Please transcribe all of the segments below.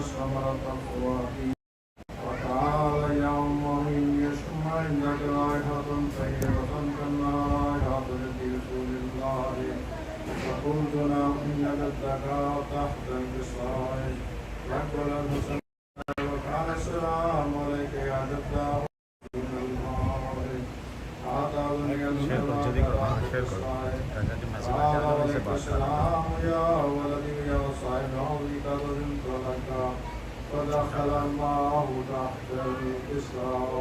ثمرة الفواكه وقال يا أم إني أشم عندك رائحة طيبة كالرائحة رسول الله فقلت نعم إنك اتكأت تحت البصائر فأقبل الحسن وقال السلام عليك يا جدة من المعارف أعطاني قال عليك السلام يا ولدي يا صاحب عظيك ظلمت لك فدخل الله تحت الإسراء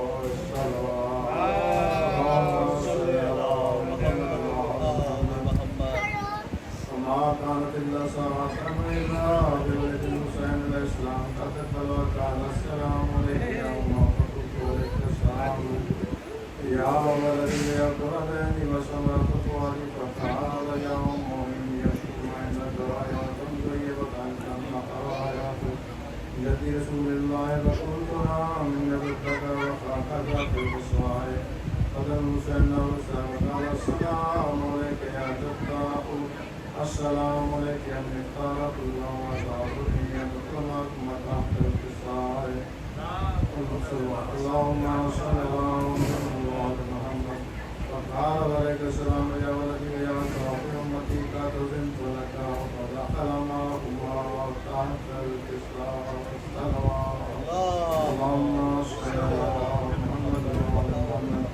وما كانت إلا ساعة إلا بولد الحسين الإسلام كتب وكان السلام عليك يا أم فقلت عليك السلام يا ولدي يا قربين وسمعت فؤادي فقال يا أم إني أشكو عندك رايات طيبة كأنها رايات يد رسول الله فقلت نعم إن بدك وخافك في الإسرائيل قد الحسين والسلام قال السلام عليك يا جداه السلام عليك يا مختارة الله وصابرني يا مكرمكم تحت الإسرائيل اللهم صل على محمد وقال عليك السلام يا ولدي يا صاحب أمتي قد زنت لك ودخل معهما تحت الإسراء والصلوات اللهم صل على محمد وعلى محمد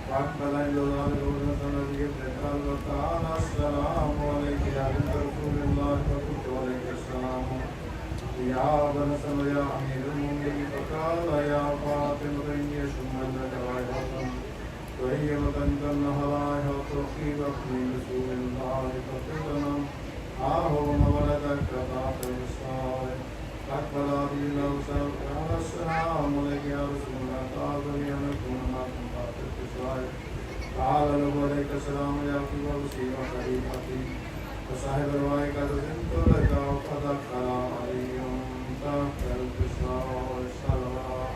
فأقبل إلى ذلك النبي قال وقال السلام عليك يا بنت رسول الله فقلت عليك السلام يا بنت يا أمير المؤمنين فقال يا فاطمة إني أشم لك رائحة طيبة كأنها رائحة رقيبة من رسول الله فقلت نعم هاهما ولدك تحت الإسرائيل أقبل أبي الأوسط قال السلام عليك يا رسول الله تعالى أن أكون معكم تحت الإسرائيل قال له عليك السلام يا أخي ووصي وخليفتي وصاحب الرواية قد زنت لك فدخل عليهم تحت الإسراء والصلوات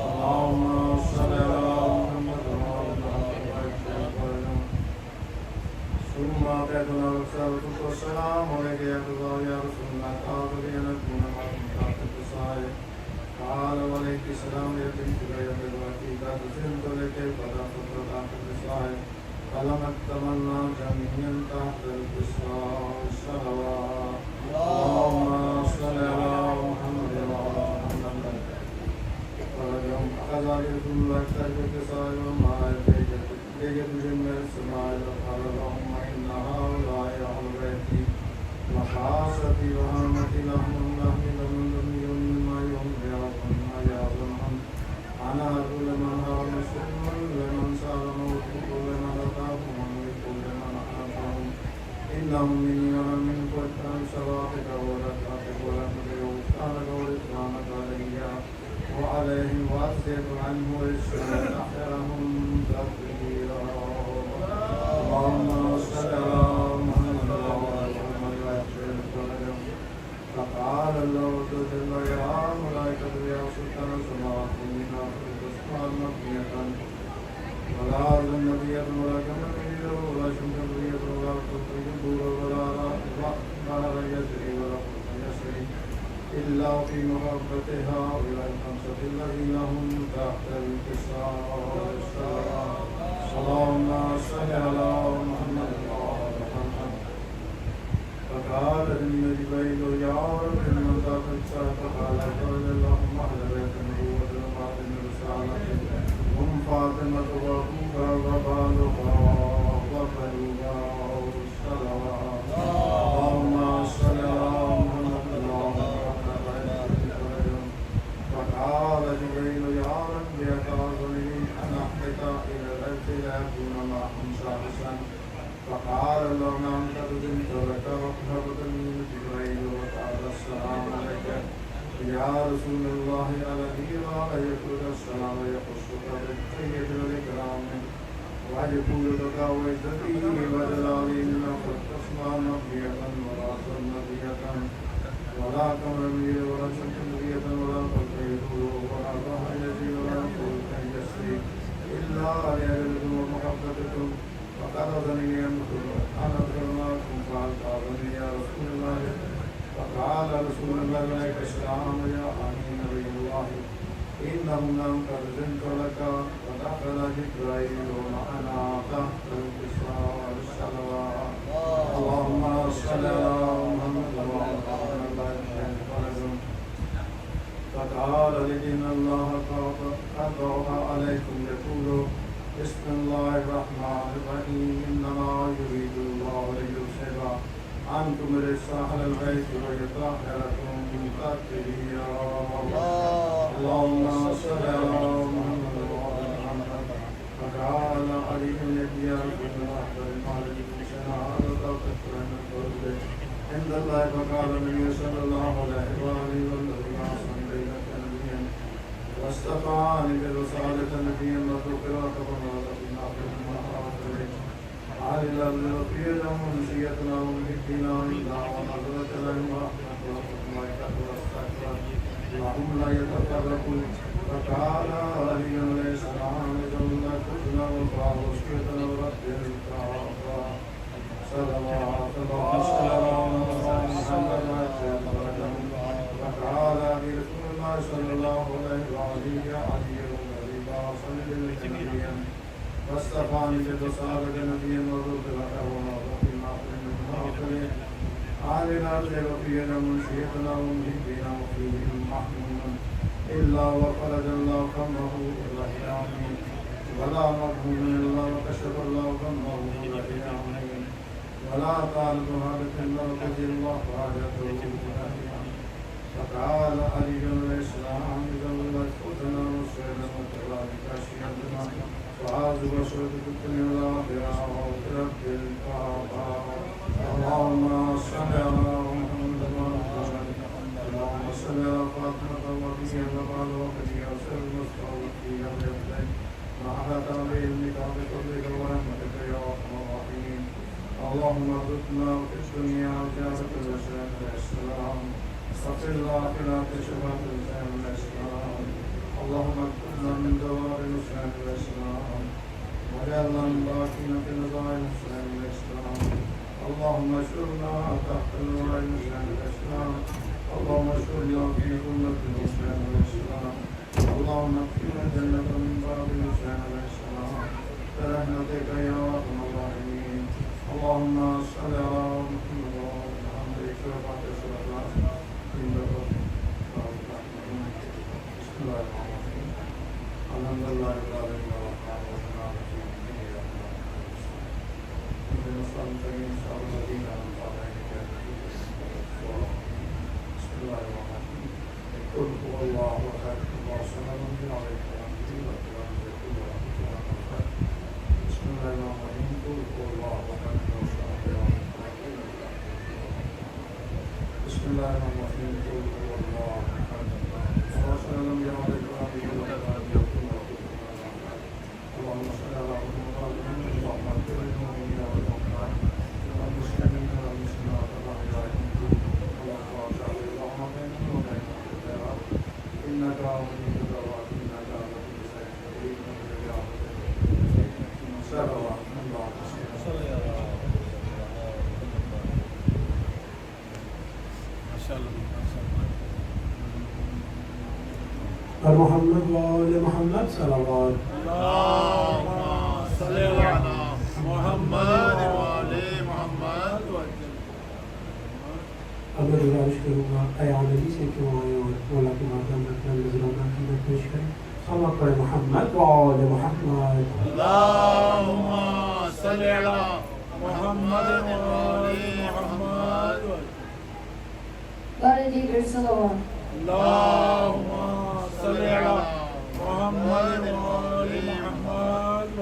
اللهم صل على محمد وعلى محمد ثم أتيتنا وقلت السلام عليك يا الله يا رسول الله تعالى أن أكون معكم تحت الإسرائيل قال عليك السلام يا بنت بيت الوفي قد زنت لك فدخلت تحت الإسرائيل فلم تمنى جميعا تحت الإسراء والصلوات اللهم صل على محمد وعلى محمد واليوم أخذ رسول الله تحت الإسراء وما يجد جميع السماء وقال اللهم إن هؤلاء أهل بيتي وخاصتي وهمتي لهم لم يؤمن يظنهم أنا أقول لمن هو مسلم لمن سألهم وكل من أتاهم وكل من أحبهم إنهم مني ومن قدام صلاتك وركعتك ورحمتك وغفرانك ورضوانك علي وعليهم وأزيد عنه وإسرائيل أحيرهم تكبيرا اللهم صل على محمد وعلى محمد فقال الله جل يا ملائكة يا سلطان السماوات إنا تسمع مبنية ولا أرض نبية ولا كمبية ولا شمس نبية ولا قطر ولا يجري ولا قطر يسري إلا في محبتها إلى الخمسة الذين هم تحت الإسراء اللهم صل على محمد وعلى محمد فقال للجبريل يا رب من ذاك فقال قال اللهم أهل بيت النبوة وفاطمة الرسالة هم فاطمة وأبوها وبالها وفلوها والصلوات اللهم صل على محمد وعلى محمد فقال جبريل يا رب يتعظني أن أحبط إلى الأرض لأكون معهم شاخصا فقال الله نعم قد زنت لك وقربتني جبريل وقال السلام عليك يا رسول الله الذي لا يقول السلام يخصك بالتحية والإكرام ويقول لك وعزتي وجلالي لقد تسمع نبية ولا نبية ولا كمرمية ولا شمس نبية ولا قلبية ولا ضحى يجي ولا قلت يسري إلا لأجلكم ومحبتكم فقال ذني أنا أذكرناكم فقال يا رسول الله فقال رسول الله عليه السلام يا أخي نبي الله إنهم قد زنت لك ودخل جبرائيل ومعنا تحت الكساء الصلوات اللهم صل على محمد وعلى آل محمد فقال لئن الله قضى عليكم يقول بسم الله الرحمن الرحيم إنما يريد الله ليذهب عنكم الرجس أهل البيت ويطهركم تطهيرا اللهم صل على محمد وعلى آل محمد فقال علي بن أبي طالب المالك بن شهادة وتكفرن الفضل عند الله فقال النبي صلى الله عليه وآله وسلم صليت نبيا واستطاعني برسالة نبيا وذكرت فنادتنا في المحاضر على الأرض وفي لهم منشيتنا ومحبنا إلا ونظرت لهم رحمة وحكمة واستكبر لهم لا يتفرقون فقال علي عليه السلام جل كتنا وفاء وسكتنا ورد الكعبة صلوات الله وسلامه على محمد فقال رسول الله صلى الله عليه وآله يا علي الذي صلى نبيا واصطفاني برسالة نبيا وذكرته ونظرتنا في المحاضر على الأرض وفينا منشئتنا ومهدنا وفيهم محموما إلا وخرج الله فمه الرحيم ولا مفهوم إلا وكشف الله فمه الرحيم ولا طالب هذا إلا وقضي الله حاجته الرحيم فقال علي عليه السلام إذا ولت خذنا وسيدنا وكذلك أشياءنا فعاذ بشرة الدنيا والآخرة وترك الكعبة اللهم صل على محمد اللهم صل على فاطمة وبنيها وقال وخديجة وسر المستوفية بيديك مع تعالى علمك بفضلك ورحمتك يا أرحم الراحمين اللهم ارزقنا في الدنيا زيارة الرسول عليه السلام وفي الآخرة شفاعة الإسلام عليه السلام اللهم اكتبنا من دوار الإسلام عليه السلام وجعلنا من باقين في نظائر الإسلام عليه السلام اللهم اشرنا تحت نظائر الإسلام عليه السلام اللهم اشرنا في ظلمة الإسلام عليه السلام اللهم اكفنا الجنة من باب الإسلام عليه السلام برحمتك يا أرحم الراحمين اللهم صل على محمد وعلى آله وصحبه وسلم بسم الله الرحمن الرحيم الحمد لله رب العالمين الرحمن الرحيم بسم الله الرحمن الرحيم قل هو الله أحد الله الصمد لم يلد ولم يولد ولم يكن له كفوا أحد بسم الله الرحمن الرحيم قل هو الله أحد الله الصمد لم يلد ولم يولد بسم الله الرحمن الرحيم قل هو الله أحد الله الصمد لم يلد ولم يولد ولم يكن له كفوا أحد اللهم صل على محمد اللهم اغفر للمؤمنين والمؤمنات والمسلمين والمسلمات والأحياء منهم والأموات اللهم بينهم وبين الخيرات إنك ولي الدعوات إنك على كل شيء قدير صلى الله عليه اور محمد وآل محمد صلوات اللهم صل على محمد وآل محمد اب میں گزارش کروں گا ایان علی سے کہ وہ آئیں اور مولا کی مردم رکھنا نظرانہ کی میں پیش کریں سلام پڑھے محمد وآل محمد اللهم صل على محمد وآل محمد Bari bir salavat. اللهم صل على محمد وآل محمد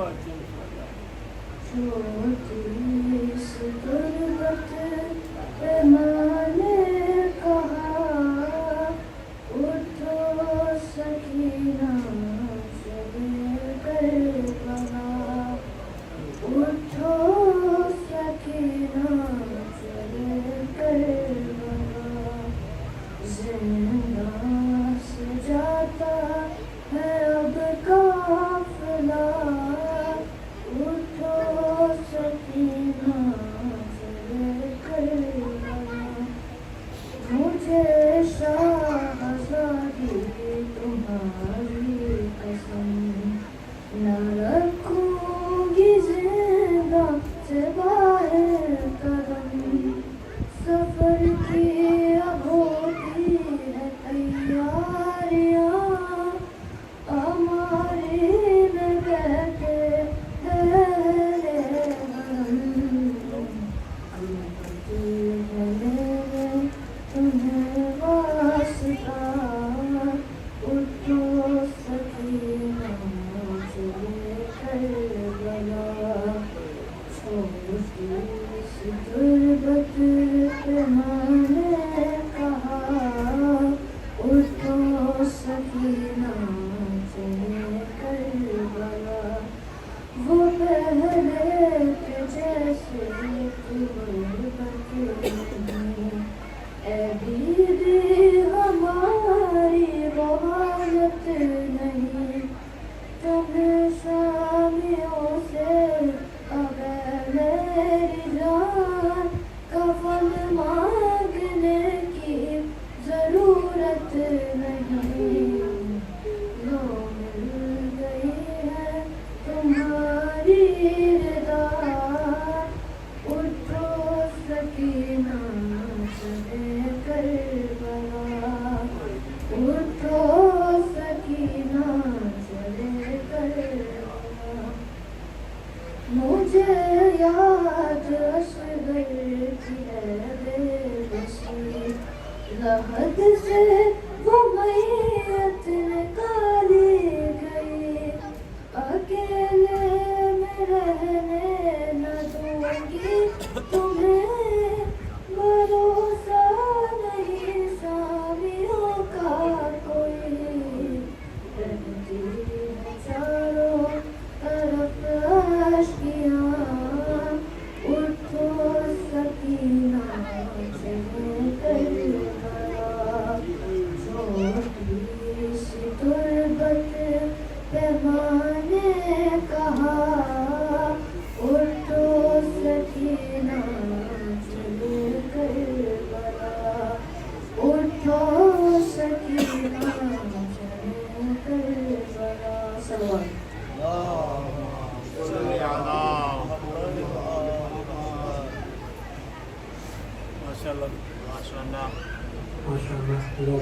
چھوٹی سی غربت پہ ماں نے کہا اٹھو سکینہ چلے کر بنا اٹھو سکینہ چلے کر بنا زندہ سے جاتا ہے اب قافلہ اٹھو سکینہ چلے کر بنا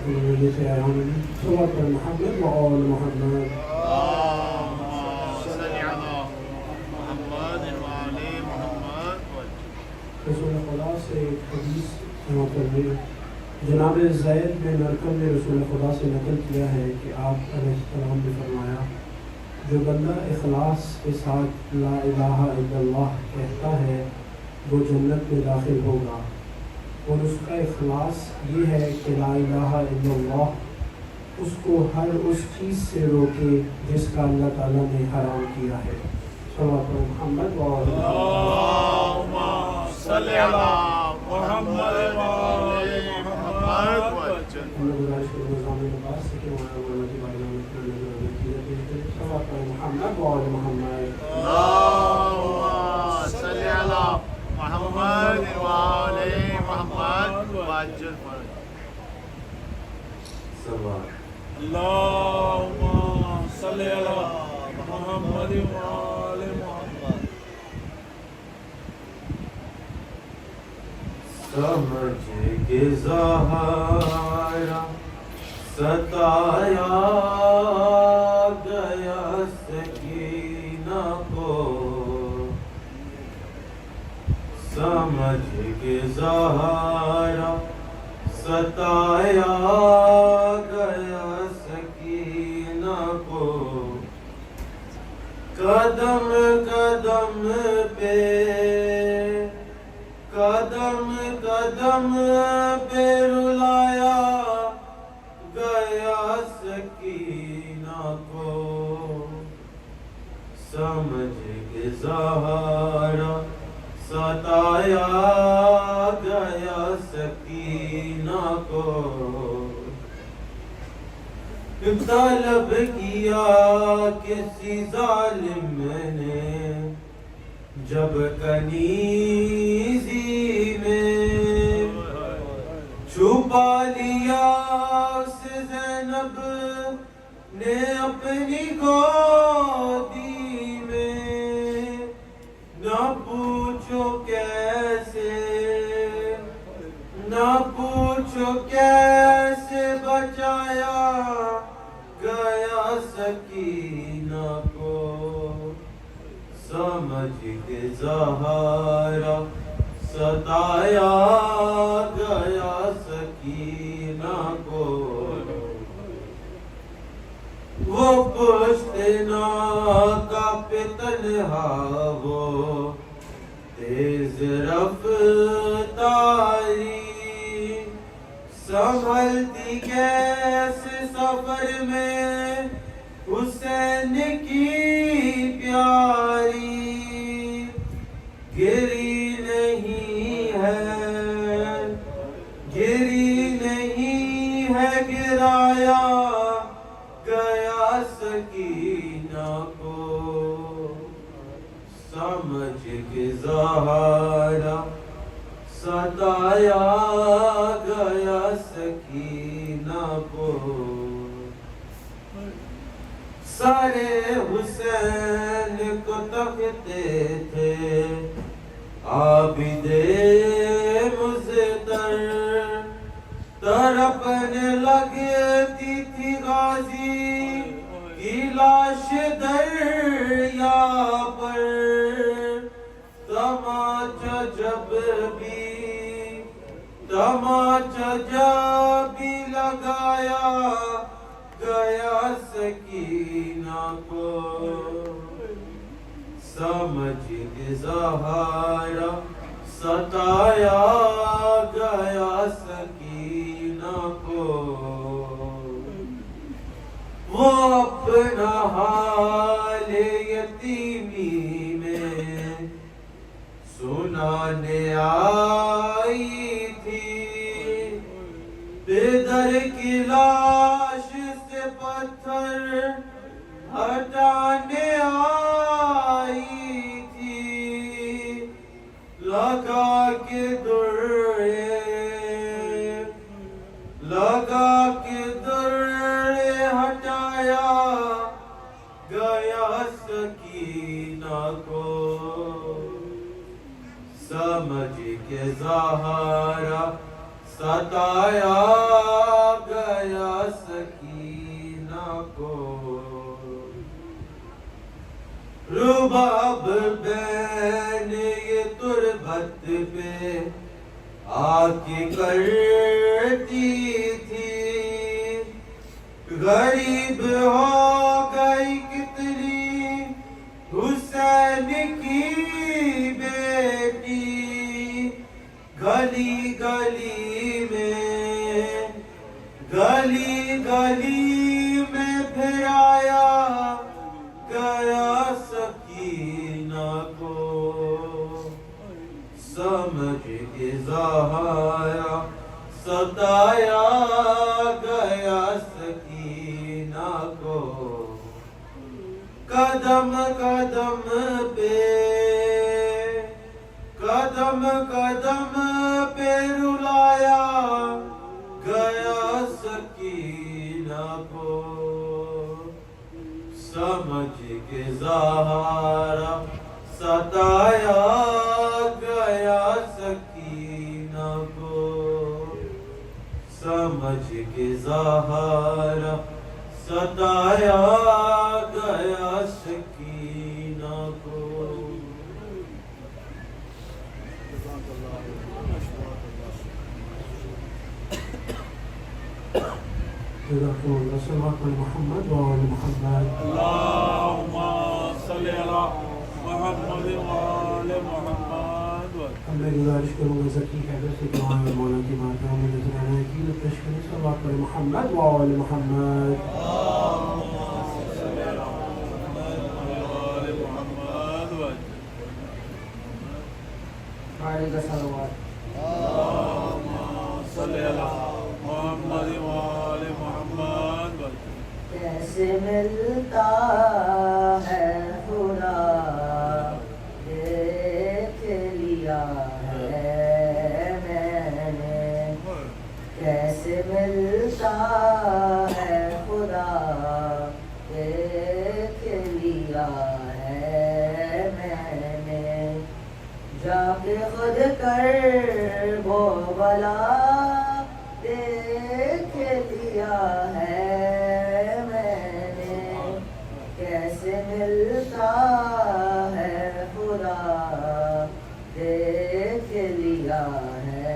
رحمة المجلس أعانني صلى على محمد وآل محمد. اللهم صل على محمد وآل محمد. رسول خدا سے ایک حدیث سماعت فرمائیے. جناب زید بن ارقم نے رسول خدا سے نقل کیا ہے کہ آپ علیہ السلام نے فرمایا جو بندہ اخلاص کے ساتھ لا الہ الا اللہ کہتا ہے وہ جنت میں داخل ہوگا، اور اس کا اخلاص یہ ہے کہ لا الہ الا اللہ اس کو ہر اس چیز سے روکے جس کا اللہ تعالیٰ نے حرام کیا ہے. صلوات محمد اللهم صل على محمد وآل محمد. محمد وآل محمد. اللهم صل على محمد وآل محمد وعجل فرج. اللهم صل على محمد وآل محمد. سمجھ کے زہارا ستایا گیا سکینہ کو، سمجھ کے زہارا ستایا گیا سکینہ کو، قدم قدم پہ قدم قدم پہ رلایا گیا سکینہ کو، سمجھ کے زہارا ستایا گیا سکینہ کو، طلب کیا کسی ظالم نے جب کنیزی میں، چھپا لیا اسے زینب نے اپنی گودی میں، نہ پوچھو کیسے نہ پوچھو کیسے بچایا گیا سکینہ کو، سمجھ کے زہارا ستایا گیا سکینہ کو، وہ پشت ناکا پہ تنہا وہ تیز رفتاری، سنبھلتی کیسے سفر میں حسین کی پیاری، گری نہیں ہے گرایا گیا سکینہ کو، سمجھ کے زہارا ستایا گیا سکینہ کو، سارے حسین کو تکتے تھے عابد مزدر، تڑپنے لگتی تھی غازی کی لاش دریا پر، تماچا جب بھی لگایا گیا سکینہ کو، سمجھ کے زہارا ستایا گیا سکینہ کو، وہ اپنا حال یتیمی میں سنانے آئی تھی، پیدر کی لاش سے پتھر ہٹانے آئی تھی، لگا کے درے ہٹایا گیا سکینہ کو، سمجھ کے زہارا ستایا گیا سکینہ کو، رباب بین یہ تربت پہ آ کے کرتی تھی، غریب ہو گئی کتنی حسین کی بیٹی، گلی گلی میں پھرایا گیا سکینہ کو، سمجھ اظہارا ستایا گیا سکینہ کو، قدم قدم پہ رلایا گیا سکینہ کو، سمجھ کے زہارا ستایا گیا سکینہ کو، سمجھ کے زہارا ستایا گیا سکینہ کو۔ جزاكم الله صلوات محمد وآل محمد اللهم صل على محمد وآل محمد۔ میں گزارش کروں گا ذکی حیدر سے کہ وہاں مولا کی بارگاہ میں نذرانہ عقیدت پیش کریں، صلوات محمد وآل محمد۔ کیسے ملتا ہے خدا دیکھ لیا ہے میں نے، کیسے ملتا ہے خدا دیکھ لیا ہے میں نے، جا کے خود کر وہ بلا دیکھ لیا ہے میں نے، کیسے ملتا ہے خدا دیکھ لیا ہے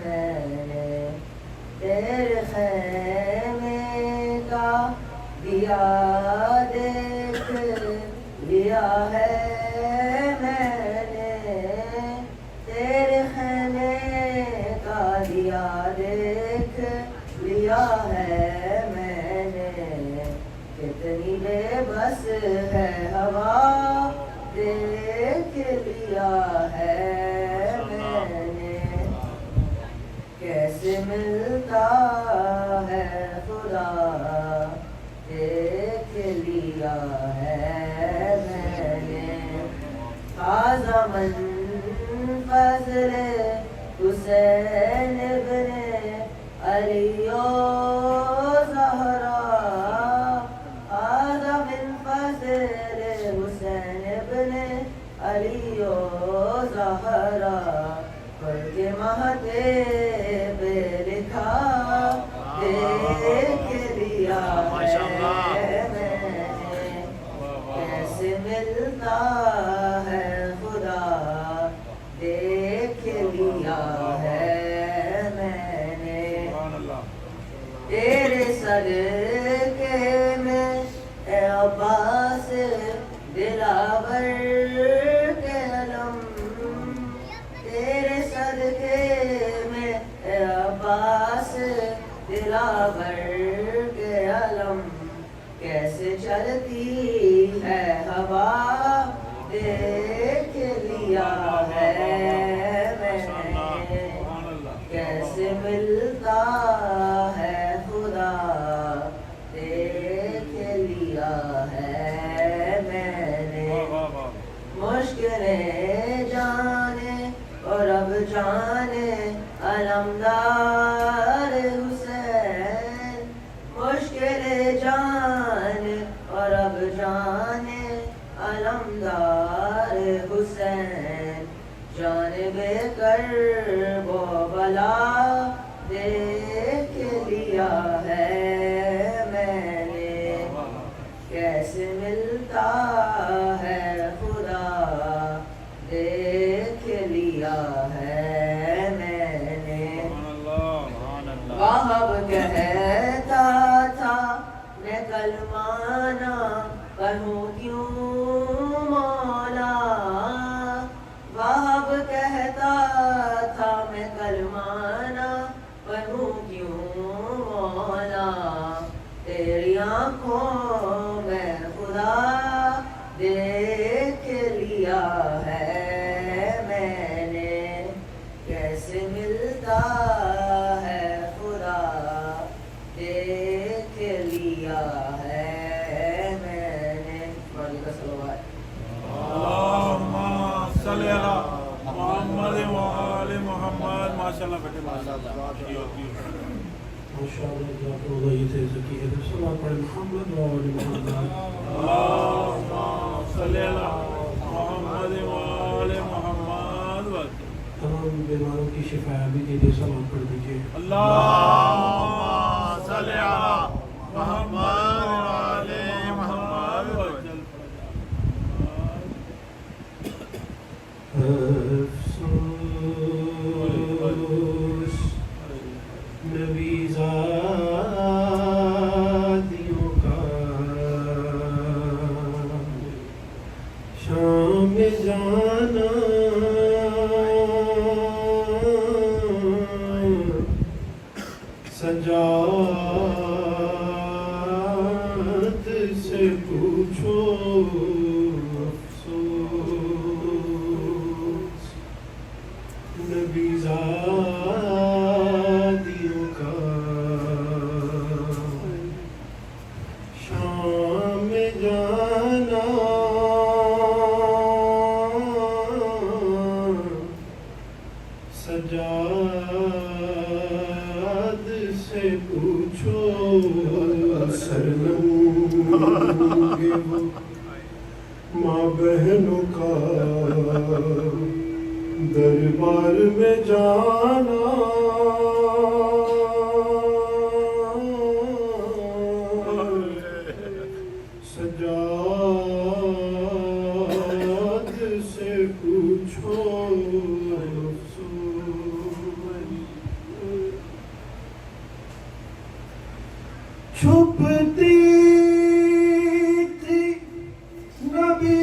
میں نے، تیرے خیمے کا دیا دیکھ لیا ہے میں نے، تیرے خیمے کا دیا دیکھ لیا ہے میں نے، کتنی بے بس ہے ہوا دیکھ لیا ہے میں نے، کیسے ملتا ہے خدا دیکھ لیا ہے میں نے، تازہ من فضل حسین ابن علی و زہرا، هذا من فضل حسین ابن علی و زہرا، پڑھ کے مہتے پہ لکھا دیکھ لیا ہے میں نے، کیسے ملتا ہے خدا دیکھ لیا ہے میں نے، تیرے صدقے میں اے عباس دلاور کے علم، تیرے صدقے میں اے عباس دلاور کے علم، کیسے چلتی ہے ہوا دیکھ لیا ہے میں نے، کیسے ملتا ہے خدا دیکھ لیا ہے میں نے، مشکلیں جانے اور اب جانے علمدار حسین، مشکلیں جانے اور اب جانے علمدار حسین، جانب کرب و بلا پڑھوں کیوں مولا وہاب کہتا تھا میں کلمانہ پڑھوں کیوں مولا تیری آنکھوں میں خدا دیکھ لیا ہے میں نے کیسے ملتا ہے خدا دیکھ لیا ہے میں نے اللہم صلی علی محمد وآل محمد. ماشاءاللہ بیٹے ماشاءاللہ. ماشاءاللہ یہ تھے ذکی ہے صلوات پڑھیں محمد و آل محمد. اللہم صلی علی محمد وآل محمد. تمام بیماروں کی شفایابی کے لیے صلوات پڑھ دیجیے. اللہم صلی علی محمد وآل محمد. افسوس نبی زادیوں کا شام جانا سجاد سے پوچھو افسوس نبی زادیوں کا شام جانا سجاد سے پوچھو سرنگے وہ ماں بہنوں کا دربار میں جانا سجاد سے پوچھو چھپتی تھی نبی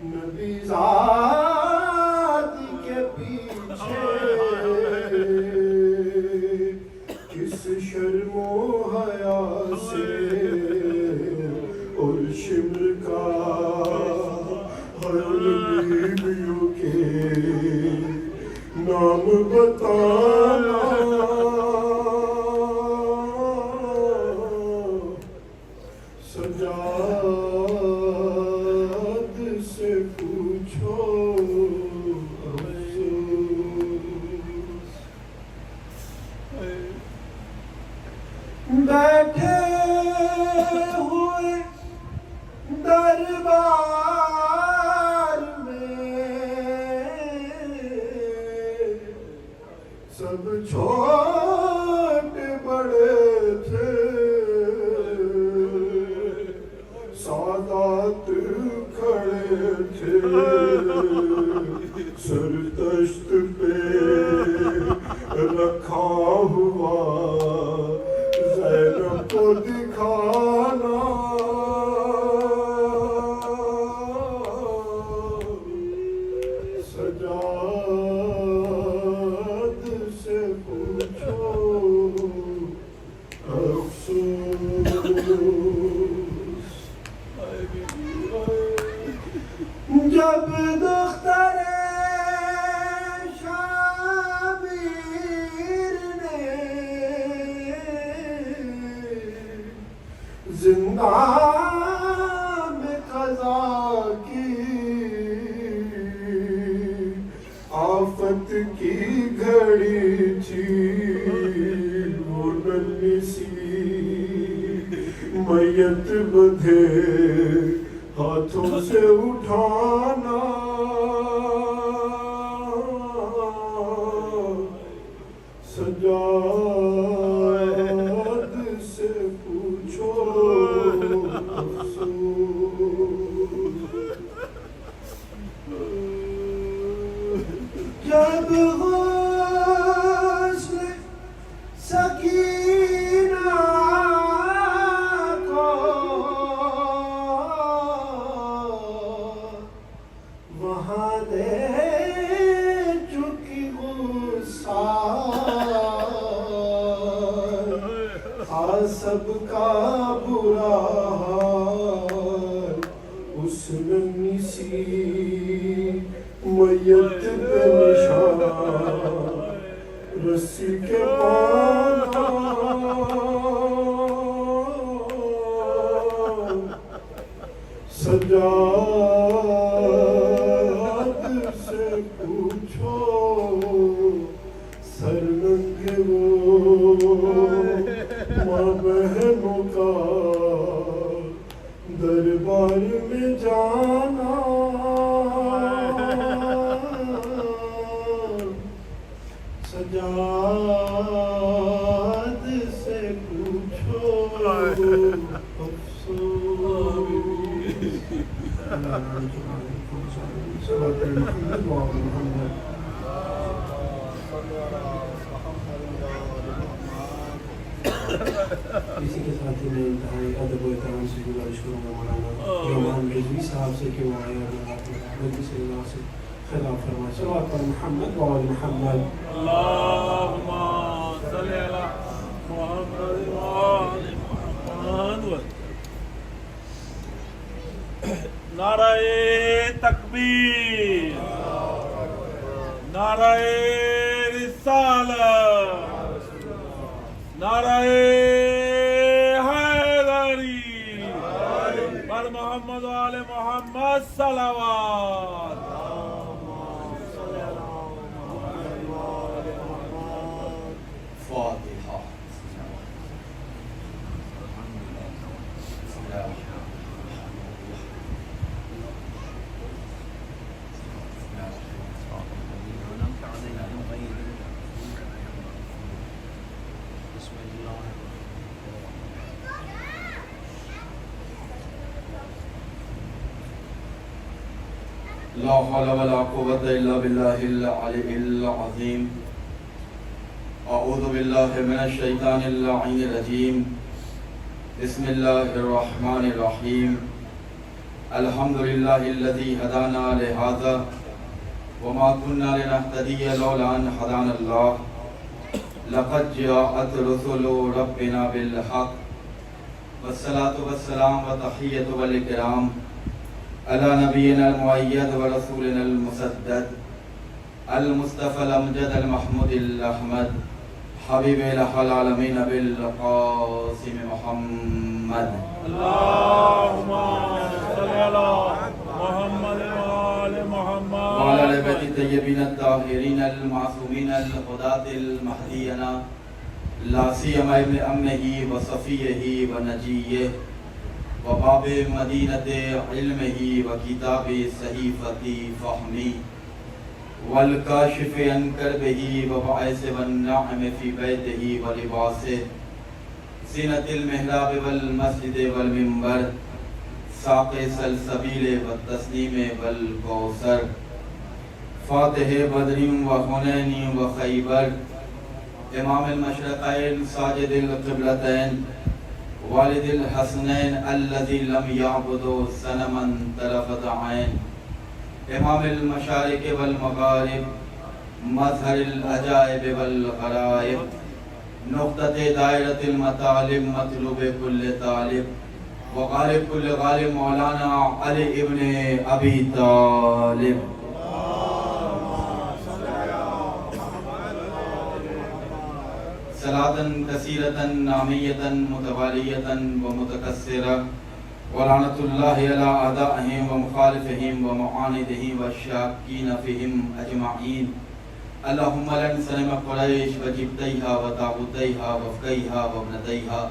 نبی ذات کے پیچھے کس شرم و حیا سے اور شمر کا ہر بیویوں کے نام بتانا سجاد سے پوچھو بیٹھے ہوئے دربار میں سب چھوٹے بڑے تھے سادات کھڑے تھے سر دشت پہ رکھا ہوا زینب کو دکھانا سجاد سے پوچھو افسوس جب دختر شابیر نے زندان میں قضا کی آفت کی گھڑی تھی وہ ننھی سی میت بدھے ہاتھوں سے اٹھانا سجاد سے پوچھو جب غسل دے چکی غصار سب کا برا حال اس ننھی سی میت پہ نشان رسی کے پانا سجاد سے پوچھو سر ننگے وہ ماں بہنوں کا دربار میں جانا سجاد سے پوچھو اسی کے ساتھ ہی میں انتہائی ادب و احترام سے گزارش کروں گا مولانا رحمان رضوی صاحب سے کہ وہ آئے اور مجلس اللہ سے خطاب فرمائے. صلوات پر محمد و آل محمد. اللهم صل على محمد وآل محمد. نعرہ تکبیر، نعرہ رسالت، نعرہ حیدری، بر محمد و آل محمد صلوات. فاتحہ. لا حول ولا قوة إلا بالله العلي العظيم. أعوذ بالله من الشيطان اللعين الرجيم. بسم الله الرحمن الرحيم. الحمد لله الذي هدانا لهذا وما كنا لنهتدي لولا أن هدانا الله. لقد جاءت رسل ربنا بالحق والصلاة والسلام وتحية والإكرام على نبينا المؤيد ورسولنا المسدد المصطفى الأمجد المحمود الأحمد حبيب إله العالمين بالقاسم محمد. اللهم صل على محمد وآل محمد وعلى آل بيت الطيبين الطاهرين المعصومين الهداة المهديين لا سيما ابن أمه وصفيه ونجيه وباب مدینۃ علمہ وکتاب صحیفۃ فہمی والکاشف عن کربہ وباعث والنعم فی بیتہ ولباسہ زینۃ المحراب والمسجد والمنبر ساق سلسبیل والتسنیم والکوثر فاتح بدر وحنین وخیبر امام المشرقین ساجد القبلتین والد الحسنین الذی لم یعبدوا صنما طرفت عین امام المشارق والمغارب مظہر العجائب والغرائب نقطۃ دائرۃ المطالب مطلوب کل طالب وغالب کل غالب مولانا علی ابن ابی طالب. صلاة كثيرة نامية متوالية ومتكسرة ولعنة الله على أعدائهم ومخالفهم ومعاندهم والشاكين فيهم أجمعين. اللهم لن سلم قريش وجبتيها وتابوتيها وفكيها وابنتيها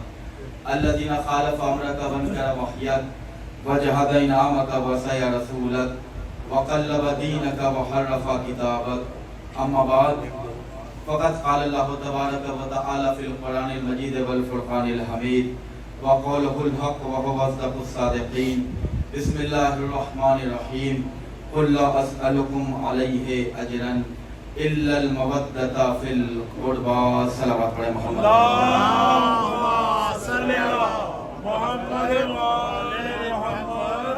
الذين خالف أمرك وانكر وحيك وجحد إنعامك وعصى رسولك وقلب دينك وحرف كتابك. أما بعد فقد قال الله تبارك وتعالى في القرآن المجيد والفرقان الحميد وقوله الحق وهو أصدق الصادقين. بسم الله الرحمن الرحيم. قل لا أسألكم عليه أجرا إلا المودة في القربى. صلوات على محمد. اللهم صل على محمد وآل محمد.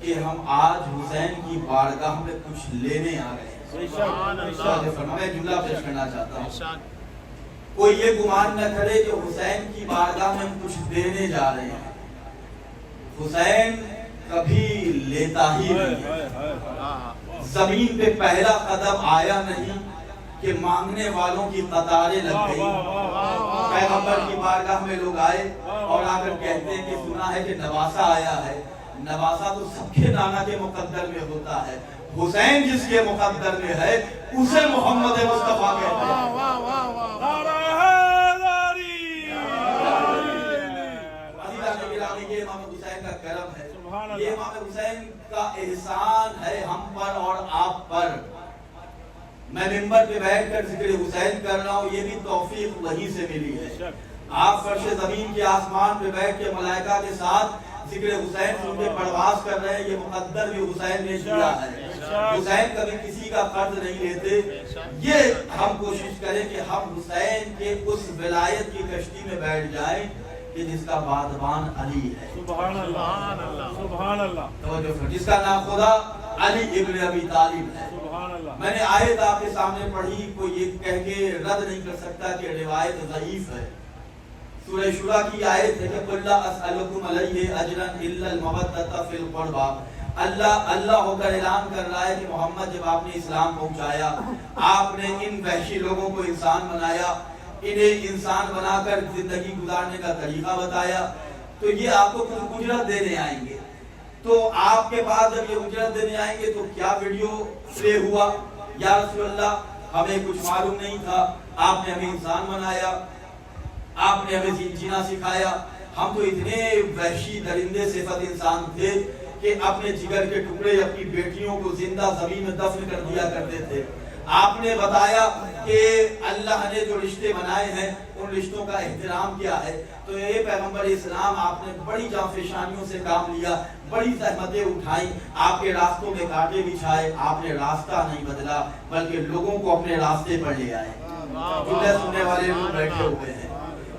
کہ ہم آج حسین کی بارگاہ میں کچھ لینے آ رہے ہیں. میں جملہ پیش کرنا چاہتا ہوں. کوئی یہ گمان نہ کرے کہ حسین کی بارگاہ میں ہم کچھ دینے جا رہے ہیں. حسین کبھی لیتا ہی نہیں ہے. زمین پہ پہلا قدم آیا نہیں کہ مانگنے والوں کی قطاریں لگ گئی. پیغمبر کی بارگاہ میں لوگ آئے اور آ کر کہتے ہیں کہ سنا ہے کہ نواسا آیا ہے. نواسا تو سب کے نانا کے مقدر میں ہوتا ہے. حسین جس کے مقدر میں ہے اسے محمد مصطفیٰ کہتے ہیں. یہ امام حسین کا کرم ہے, یہ امام حسین کا احسان ہے ہم پر اور آپ پر. میں ممبر پہ بیٹھ کر ذکر حسین کر رہا ہوں, یہ بھی توفیق وہیں سے ملی ہے. آپ فرش زمین کے آسمان پہ بیٹھ کے ملائکہ کے ساتھ ذکر حسین سن کے پرواز کر رہے ہیں, یہ مقدر بھی حسین نے کیا ہے. حسین کبھی کسی کا قرض نہیں لیتے. یہ ہم کوشش کریں کہ ہم حسین کے اس ولایت کی کشتی میں بیٹھ جائیں کہ جس کا بادبان علی ہے. سبحان اللہ, سبحان اللہ. توجہ, جس کا نام خدا علی ابن ابی طالب ہے. سبحان اللہ. میں نے آیت آپ کے سامنے پڑھی, کوئی یہ کہہ کے رد نہیں کر سکتا کہ روایت ضعیف ہے. سورہ شورا کی آیت ہے کہ قُلْ لَا أَسْأَلُكُمْ عَلَيْهِ أَجْرًا إِلَّا الْمَوَدَّةَ فِي الْقُرْبَى. اللہ ہو کر اعلان کر رہا ہے کہ محمد جب آپ نے اسلام پہنچایا, آپ نے ان وحشی لوگوں کو انسان بنایا, انہیں انسان بنا کر زندگی گزارنے کا طریقہ بتایا, تو یہ آپ کو کچھ اجرت دینے آئیں گے. تو آپ کے پاس جب یہ اجرت دینے آئیں گے تو کیا ویڈیو پلے ہوا, یا رسول اللہ ہمیں کچھ معلوم نہیں تھا, آپ نے ہمیں انسان بنایا, آپ نے ہمیں جینا سکھایا, ہم تو اتنے وحشی درندے صفت انسان تھے کہ اپنے جگر کے ٹکڑے اپنی بیٹیوں کو زندہ زمین میں دفن کر دیا کرتے تھے. آپ نے بتایا کہ اللہ نے جو رشتے بنائے ہیں ان رشتوں کا احترام کیا ہے. تو یہ پیغمبر اسلام آپ نے بڑی جانفشانیوں سے کام لیا, بڑی زحمتیں اٹھائیں, آپ کے راستوں میں کانٹے بچھائے, آپ نے راستہ نہیں بدلا بلکہ لوگوں کو اپنے راستے پر لے آئے. جملے سننے والے لوگ بیٹھے ہوئے ہیں,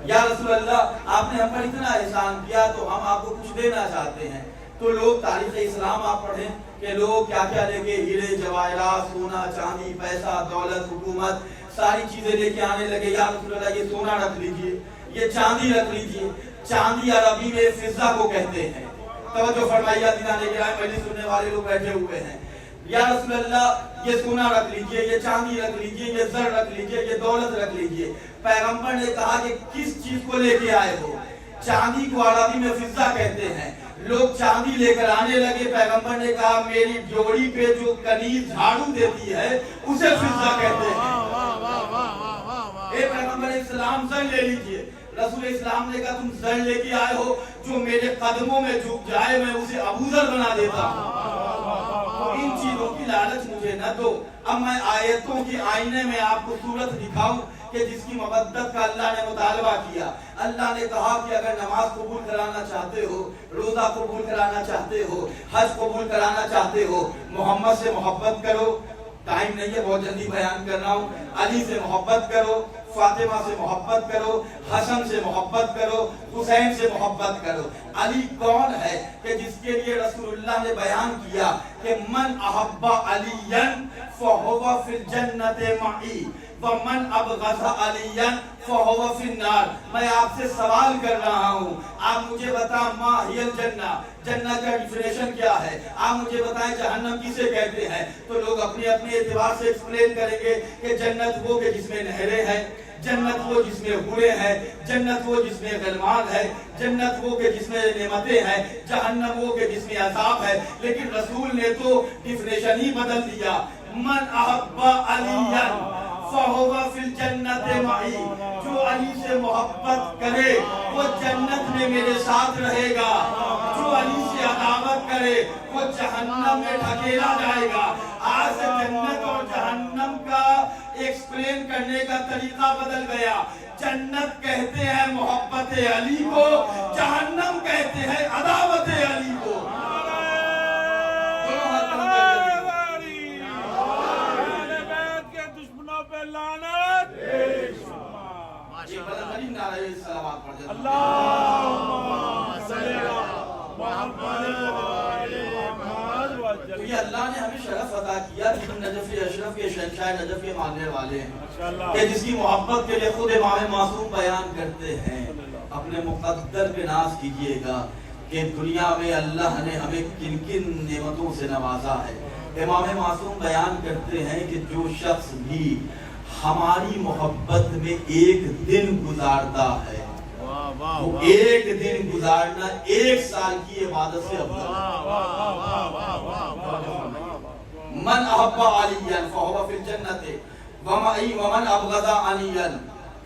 یا رسول اللہ آپ نے ہم پر اتنا احسان کیا تو ہم آپ کو کچھ دینا چاہتے ہیں. تو لوگ تاریخ اسلام آپ پڑھیں کہ لوگ کیا کیا لے کے ہیرے جواہرات, سونا چاندی, پیسہ دولت, حکومت, ساری چیزیں لے کے آنے لگے. یا رسول اللہ یہ سونا رکھ لیجئے, یہ چاندی رکھ لیجئے. چاندی عربی میں فضہ کو کہتے ہیں. توجہ فرمائیے دیدان گرامی, مجلس سننے والے لوگ بیٹھے ہوئے ہیں. یا رسول اللہ یہ سونا رکھ لیجئے, یہ چاندی رکھ لیجئے, یہ زر رکھ لیجئے, یہ دولت رکھ لیجئے. پیغمبر نے کہا کہ کس چیز کو لے کے آئے ہو. چاندی کو عربی میں فضہ کہتے ہیں. لوگ چاندی لے کر آنے لگے. پیغمبر نے کہا میری جوڑی پہ جو کنیز جھاڑو دیتی ہے اسے فضہ کہتے ہیں. اے پیغمبر اسلام زر لے لیجئے. رسول اسلام نے کہا تم زر لے کے آئے ہو, جو میرے قدموں میں جھک جائے میں اسے ابوذر بنا دیتا ہوں. ان چیزوں کی لالچ مجھے نہ دو. اب میں آیتوں کی آئینے میں آپ کو صورت دکھاؤں کہ جس کی مودت کا اللہ نے مطالبہ کیا. اللہ نے کہا کہ اگر نماز قبول کرانا چاہتے ہو, روزہ قبول کرانا چاہتے ہو, حج قبول کرانا چاہتے ہو, محمد سے محبت کرو. ٹائم نہیں ہے, بہت جلدی بیان کر رہا ہوں. علی سے محبت کرو, فاطمہ سے محبت کرو, حسن سے محبت کرو, حسین سے محبت کرو. علی کون ہے کہ جس کے لیے رسول اللہ نے بیان کیا کہ من احب علی فہو فی الجنت معی ومن ابغض علی فہو فی النار. میں آپ سے سوال کر رہا ہوں, آپ مجھے بتائیں ما ہی الجنہ, جنت کا ڈیفینیشن کیا ہے. آپ مجھے بتائیں جہنم کسے کہتے ہیں. تو لوگ اپنے اپنے اعتبار سے ایکسپلین کریں گے کہ جنت وہ کہ جس میں نہریں ہیں, جنت وہ جس میں حوریں ہیں, جنت وہ جس میں غلمان ہے, جنت وہ کہ جس میں نعمتیں ہیں, جہنم وہ کہ جس میں عذاب ہے. لیکن رسول نے تو ڈیفینیشن ہی بدل دیا. من احب علی فہو فی الجنت معی, جو علی سے محبت کرے وہ جنت میں میرے ساتھ رہے گا, جو علی سے عداوت کرے وہ جہنم میں ڈھکیلا جائے گا. آج سے جنت اور جہنم کا ایکسپلین کرنے کا طریقہ بدل گیا. جنت کہتے ہیں محبت علی کو, جہنم کہتے ہیں عداوت علی کو. اللهم صل على محمد وعلى محمد. کیونکہ اللہ نے ہمیں شرف عطا کیا کہ ہم نجف اشرف کے شہنشاہ نجف کے ماننے والے ہیں، کہ جس کی محبت کے لیے خود امام معصوم بیان کرتے ہیں اپنے مقدر پہ ناز کیجئے گا کہ دنیا میں اللہ نے ہمیں کن کن نعمتوں سے نوازا ہے۔ امام معصوم بیان کرتے ہیں کہ جو شخص بھی ہماری محبت میں ایک دن گزارتا ہے، وہ ایک دن گزارنا 1 سال کی عبادت سے افضل ہے۔ من احب علیًا فہو فی الجنۃ ومن ابغض علیًا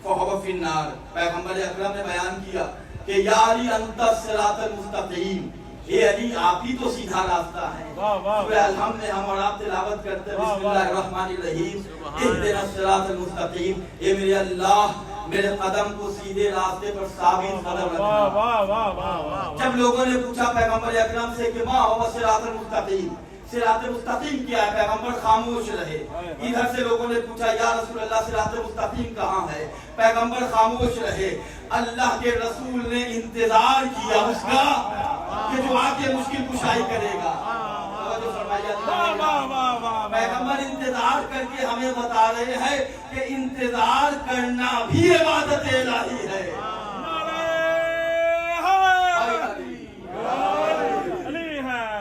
فہو فی النار۔ پیغمبر اکرم نے بیان کیا کہ یا علی انت الصراط المستقیم، اے علی آپ ہی تو سیدھا راستہ ہے۔ سورہ الحمد میں ہم اور آپ تلاوت کرتے ہیں بسم اللہ الرحمن الرحیم اہدنا الصراط المستقیم، اے میرے اللہ میرے قدم کو سیدھے راستے پر ثابت قدم رکھنا۔ جب لوگوں نے پوچھا پیغمبر اکرم سے کہ ما هو الصراط المستقیم، صراط مستقیم کیا ہے، پیغمبر خاموش رہے۔ ادھر سے لوگوں نے پوچھا یا رسول اللہ صراط مستقیم کہاں ہے، پیغمبر خاموش رہے۔ اللہ کے رسول نے انتظار کیا اس کا کہ جو آ کے مشکل کشائی کرے گا۔ پیغمبر انتظار کر کے ہمیں بتا رہے ہیں کہ انتظار کرنا بھی عبادت الہی ہے۔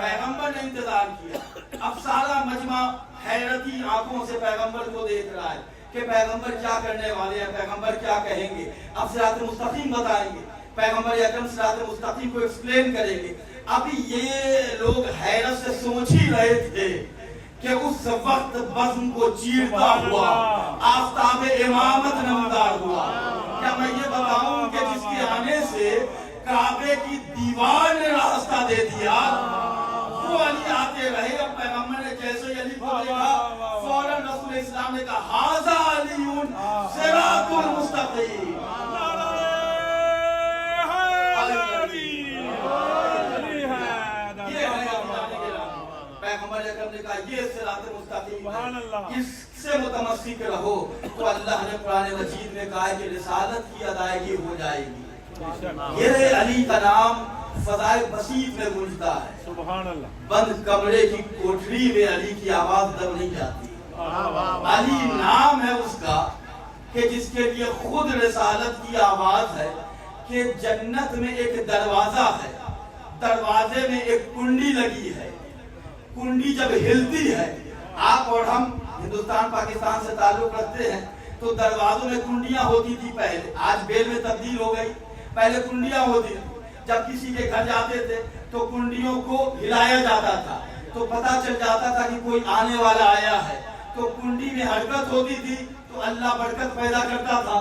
پیغمبر نے انتظار کیا۔ اب سارا مجمع حیرتی آنکھوں سے پیغمبر کو دیکھ رہا ہے کہ پیغمبر کیا کرنے والے ہیں، پیغمبر کیا کہیں گے، اب صراط مستقیم بتائیں گے، پیغمبر اکرم صراط مستقیم کو ایکسپلین کریں گے۔ ابھی یہ لوگ حیرت سے سوچ ہی رہے تھے کہ اس وقت بزم کو چیرتا ہوا آفتاب امامت نمودار ہوا۔ کیا میں یہ بتاؤں کہ جس کے آنے سے کعبے کی دیوار نے راستہ دے دیا وہ علی آتے رہے۔ اب پیغمبر نے جیسے علی کو دیکھا فوراً رسول اسلام نے کہا ھذا علی صراط المستقیم۔ پیغمبر اکرم نے کہا یہ صراط مستقیم ہے، اس سے متمسک رہو۔ تو اللہ نے قرآن مجید میں کہا ہے کہ رسالت کی ادائیگی ہو جائے گی۔ یہ علی کا نام فضائے بسیط میں گونجتا ہے، سبحان اللہ۔ بند کمرے کی کوٹری میں علی کی آواز دب نہیں جاتی۔ علی نام ہے اس کا کہ جس کے لیے خود رسالت کی آواز ہے کہ جنت میں ایک دروازہ ہے، دروازے میں ایک کنڈی لگی ہے، کنڈی جب ہلتی ہے، آپ اور ہم ہندوستان پاکستان سے تعلق رکھتے ہیں تو دروازوں میں کنڈیاں ہوتی تھی پہلے، آج بیل میں تبدیل ہو گئی، پہلے کنڈیاں ہوتی تھی۔ جب کسی کے گھر جاتے تھے تو کنڈیوں کو ہلایا جاتا تھا تو پتہ چل جاتا تھا کہ کوئی آنے والا آیا ہے، تو کنڈی میں حرکت ہوتی تھی تو اللہ برکت پیدا کرتا تھا،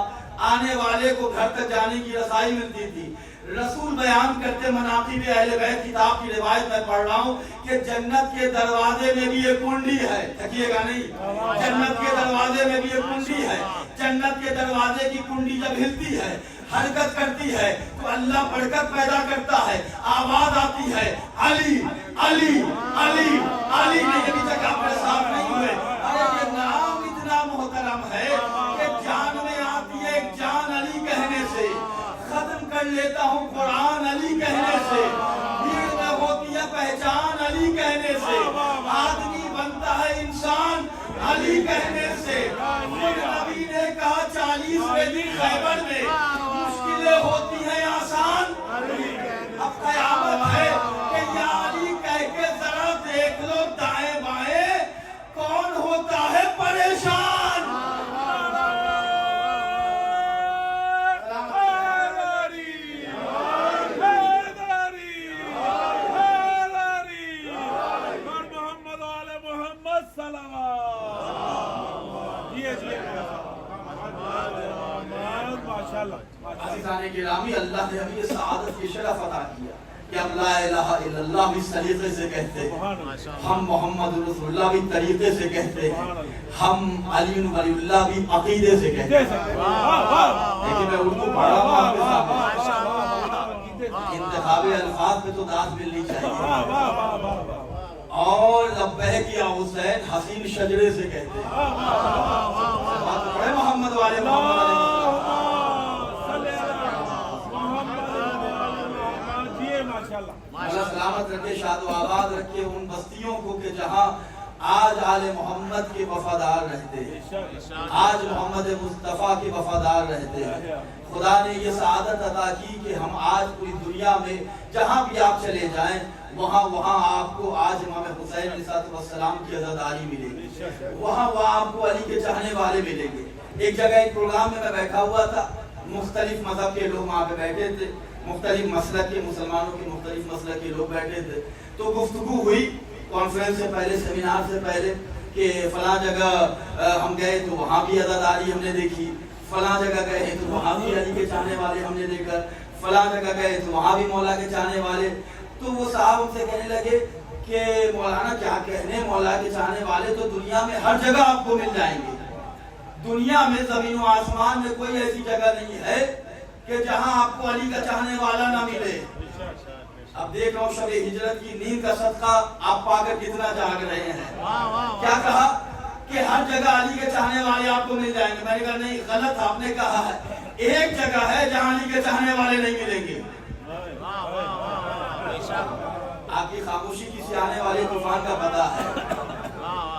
آنے والے کو گھر تک جانے کی رسائی ملتی تھی۔ رسول بیان کرتے مناقب اہل بیت کتاب کی روایت میں پڑھ رہا ہوں کہ جنت کے دروازے میں بھی ایک کنڈی ہے، تھکیے گا نہیں، جنت کے دروازے میں بھی ایک کنڈی ہے۔ جنت کے دروازے کی کنڈی جب ہلتی ہے، حرکت کرتی ہے تو اللہ برکت پیدا کرتا ہے، آواز آتی ہے علی علی علی علی۔ نہیں ابھی تک آپ میرے ساتھ نہیں ہوئے، ارے یہ نام اتنا محترم ہے کہ جان میں آتی ہے ایک جان علی کہنے سے، ختم کر لیتا ہوں قرآن علی کہنے سے، بھیڑ میں ہوتی ہے پہچان علی کہنے سے، آدمی بنتا ہے انسان علی کہنے سے۔ خود نبی نے کہا 40ویں دن خیبر میں مشکلیں ہوتی ہیں آسان، اب قیامت ہے کہ یا علی کہہ کے ذرا دیکھ لو دائیں بائیں کون ہوتا ہے پریشان۔ عزیزان گرامی، اللہ نے ہمیں سعادت کی شرف عطا کیا کہ ہم لا الہ الا اللہ بھی طریقے سے کہتے ہیں، ہم محمد رسول اللہ بھی طریقے سے کہتے ہیں، ہم علی ولی اللہ بھی عقیدے سے کہتے ہیں۔ لیکن میں اردو پڑھ رہا ہوں آپ کے سامنے، انتخاب الفاظ پہ تو داد ملنی چاہیے۔ اور لبیک یا حسین حسین شجرے سے کہتے ہیں، پڑھے محمد والے محمد علیہ اللہ سلامت رکھے، شاد و آباد رکھے ان بستیوں کو کہ جہاں آل محمد کے وفادار رہتے ہیں، آج محمد مصطفیٰ کے وفادار رہتے ہیں۔ خدا نے یہ سعادت عطا کی کہ ہم آج پوری دنیا میں جہاں بھی آپ چلے جائیں وہاں آپ کو آج امام حسین علیہ السلام کی عزاداری ملے گی، وہاں آپ کو علی کے چاہنے والے ملیں گے۔ ایک جگہ ایک پروگرام میں بیٹھا ہوا تھا، مختلف مذہب کے لوگ وہاں پہ بیٹھے تھے، مختلف مسلک کے مسلمانوں کے مختلف مسلک کے لوگ بیٹھے تھے، تو گفتگو ہوئی کانفرنس سے پہلے، سیمینار سے پہلے، کہ فلاں جگہ ہم گئے تو وہاں بھی عزاداری ہم نے دیکھی، فلاں جگہ گئے ہیں تو وہاں بھی علی کے چاہنے والے ہم نے دیکھا، فلاں جگہ گئے تو وہاں بھی مولا کے چاہنے والے۔ تو وہ صاحب ان سے کہنے لگے کہ مولانا کیا کہنے، مولا کے چاہنے والے تو دنیا میں ہر جگہ آپ کو مل جائیں گے، دنیا میں زمین و آسمان میں کوئی ایسی جگہ نہیں ہے کہ جہاں آپ کو علی کا چاہنے والا نہ ملے۔ اب دیکھ رہا ہوں شب ہجرت کی نیند کا صدقہ آپ پا کر کتنا جاگ رہے ہیں۔ کیا کہا کہ ہر جگہ علی کے چاہنے والے آپ کو مل جائیں گے۔ میں نے کہا نہیں، غلط آپ نے کہا ہے، ایک جگہ ہے جہاں علی کے چاہنے والے نہیں ملیں گے۔ آپ کی خاموشی کسی آنے والے طوفان کا پتہ ہے۔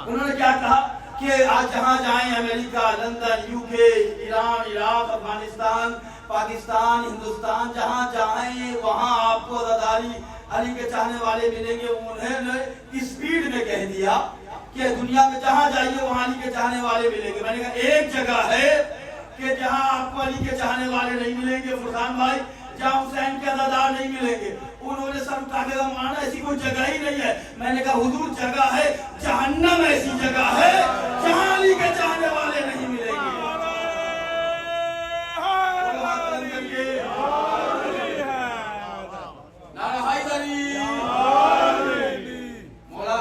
انہوں نے کیا کہا کہ آج جہاں جائیں، امریکہ، لندن، یو کے، ایران، عراق، افغانستان، پاکستان، ہندوستان، جہاں جائیں وہاں آپ کو عزاداری علی کے چاہنے والے ملیں گے۔ انہوں نے اسپیڈ میں کہہ دیا کہ دنیا میں جہاں جائیے وہاں علی کے چاہنے والے ملیں گے۔ میں نے کہا ایک جگہ ہے کہ جہاں آپ کو علی کے چاہنے والے نہیں ملیں گے فرقان بھائی، جہاں حسین کے عزادار نہیں ملیں گے۔ انہوں نے سر اٹھا کے کہا مولانا ایسی کوئی جگہ ہی نہیں ہے۔ میں نے کہا حضور جگہ ہے، جہنم ایسی جگہ ہے جہاں علی کے چاہنے والے نہیں ملیں گے۔ مولا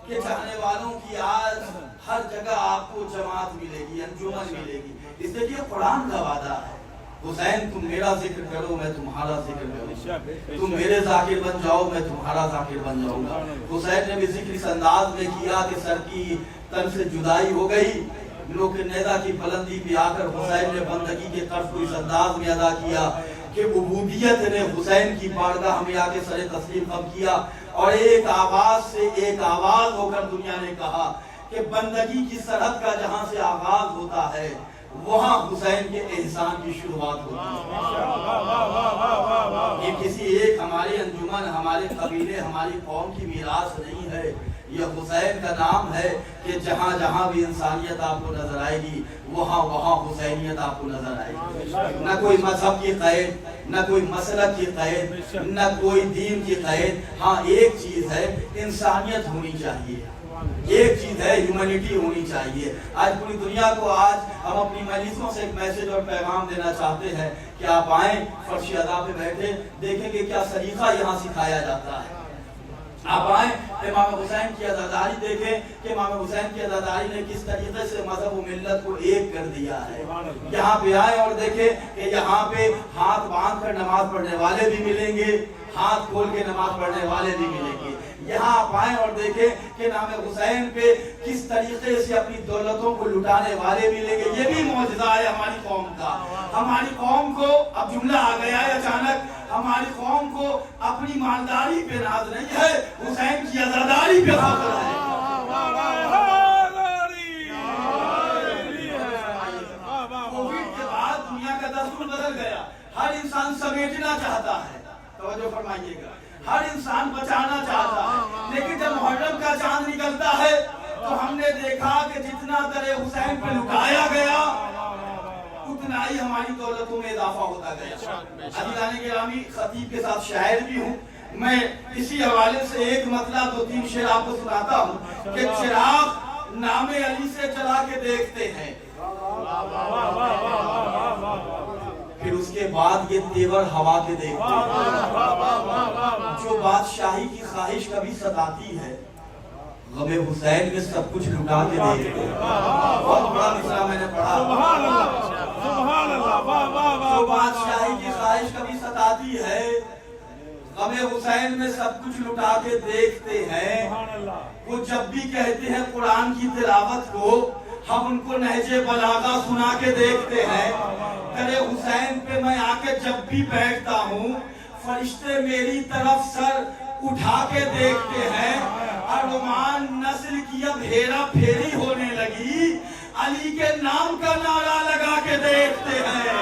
کے چاہنے والوں کی آج ہر جگہ آپ کو جماعت ملے گی، انجمن ملے گی۔ اس لیے یہ قرآن کا وعدہ ہے، حسین تم میرا ذکر کرو میں تمہارا ذکر کروں، تم میرے ذاکر بن جاؤ میں تمہارا ذاکر بن جاؤں گا۔ حسین نے بھی ذکر اس انداز میں کیا کہ سر کی تن سے جدائی ہو گئی، لوگ نیدا کی بلندی پہ آ کر حسین نے بندگی کے قرض کو اس انداز میں ادا کیا کہ عبودیت نے حسین کی بارگاہ میں آ کے سر تسلیم خم کیا، اور ایک آواز سے ایک آواز ہو کر دنیا نے کہا کہ بندگی کی سرحد کا جہاں سے آغاز ہوتا ہے وہاں حسین کے احسان کی شروعات ہوتی ہے۔ یہ کسی ایک ہمارے انجمن، ہمارے قبیلے، ہماری قوم کی میراث نہیں ہے، یہ حسین کا نام ہے کہ جہاں جہاں بھی انسانیت آپ کو نظر آئے گی وہاں وہاں حسینیت آپ کو نظر آئے گی۔ نہ کوئی مذہب کی قید، نہ کوئی مسلک کی قید، نہ کوئی دین کی قید۔ ہاں ایک چیز ہے، انسانیت ہونی چاہیے، ایک چیز ہے ہیومینٹی ہونی چاہیے۔ آج پوری دنیا کو آج ہم اپنی مجلسوں سے ایک میسج اور پیغام دینا چاہتے ہیں کہ آپ آئیں، فرش ادا پہ بیٹھے، دیکھیں کہ کیا سلیقہ یہاں سکھایا جاتا ہے۔ آپ آئیں امام حسین کی عزاداری دیکھیں کہ امام حسین کی عزاداری نے کس طریقے سے مذہب و ملت کو ایک کر دیا ہے۔ یہاں پہ آئیں اور دیکھیں کہ یہاں پہ ہاتھ باندھ کر نماز پڑھنے والے بھی ملیں گے، ہاتھ کھول کے نماز پڑھنے والے بھی ملیں گے۔ یہاں آپ آئیں اور دیکھیں کہ نام حسین پہ کس طریقے سے اپنی دولتوں کو لٹانے والے ملیں گے۔ یہ بھی معجزہ ہے ہماری قوم کا۔ ہماری قوم کو اب جملہ آ گیا ہے اچانک، ہماری قوم کو اپنی مالداری پہ ناز نہیں ہے، حسین کی عزاداری پہ فخر ہے۔ کووڈ کے بعد دنیا کا دستور بدل گیا، ہر انسان سمیٹنا چاہتا ہے، توجہ فرمائیے گا، ہر انسان بچانا چاہتا ہے۔ لیکن جب محرم کا چاند نکلتا ہے تو ہم نے دیکھا کہ جتنا در حسین پہ لٹایا گیا اتنا ہی ہماری دولتوں میں اضافہ ہوتا گیا۔ عزیزان گرامی، خطیب کے ساتھ شاعر بھی ہوں، میں اسی حوالے سے ایک مطلع دو تین شعر آپ کو سناتا ہوں کہ چراغ نام علی سے جلا کے دیکھتے ہیں، پھر اس کے بعد یہ تیور ہوا کے دیکھتے ہیں، جو بادشاہی کی خواہش کبھی ستاتی ہے غم حسین میں سب کچھ لٹا کے دیکھتے ہیں۔ بہت بڑا مصرع میں نے پڑھا، جو بادشاہی کی خواہش کبھی ستاتی ہے غم حسین میں سب کچھ لٹا کے دیکھتے ہیں۔ وہ جب بھی کہتے ہیں قرآن کی تلاوت کو ہم ان کو نہج بلاغہ سنا کے دیکھتے ہیں۔ کرے حسین پہ میں آ کے جب بھی بیٹھتا ہوں فرشتے میری طرف سر اٹھا کے دیکھتے ہیں۔ ارمان نسل کی اب ہیرا پھیری ہونے لگی، علی کے نام کا نعرہ لگا کے دیکھتے ہیں۔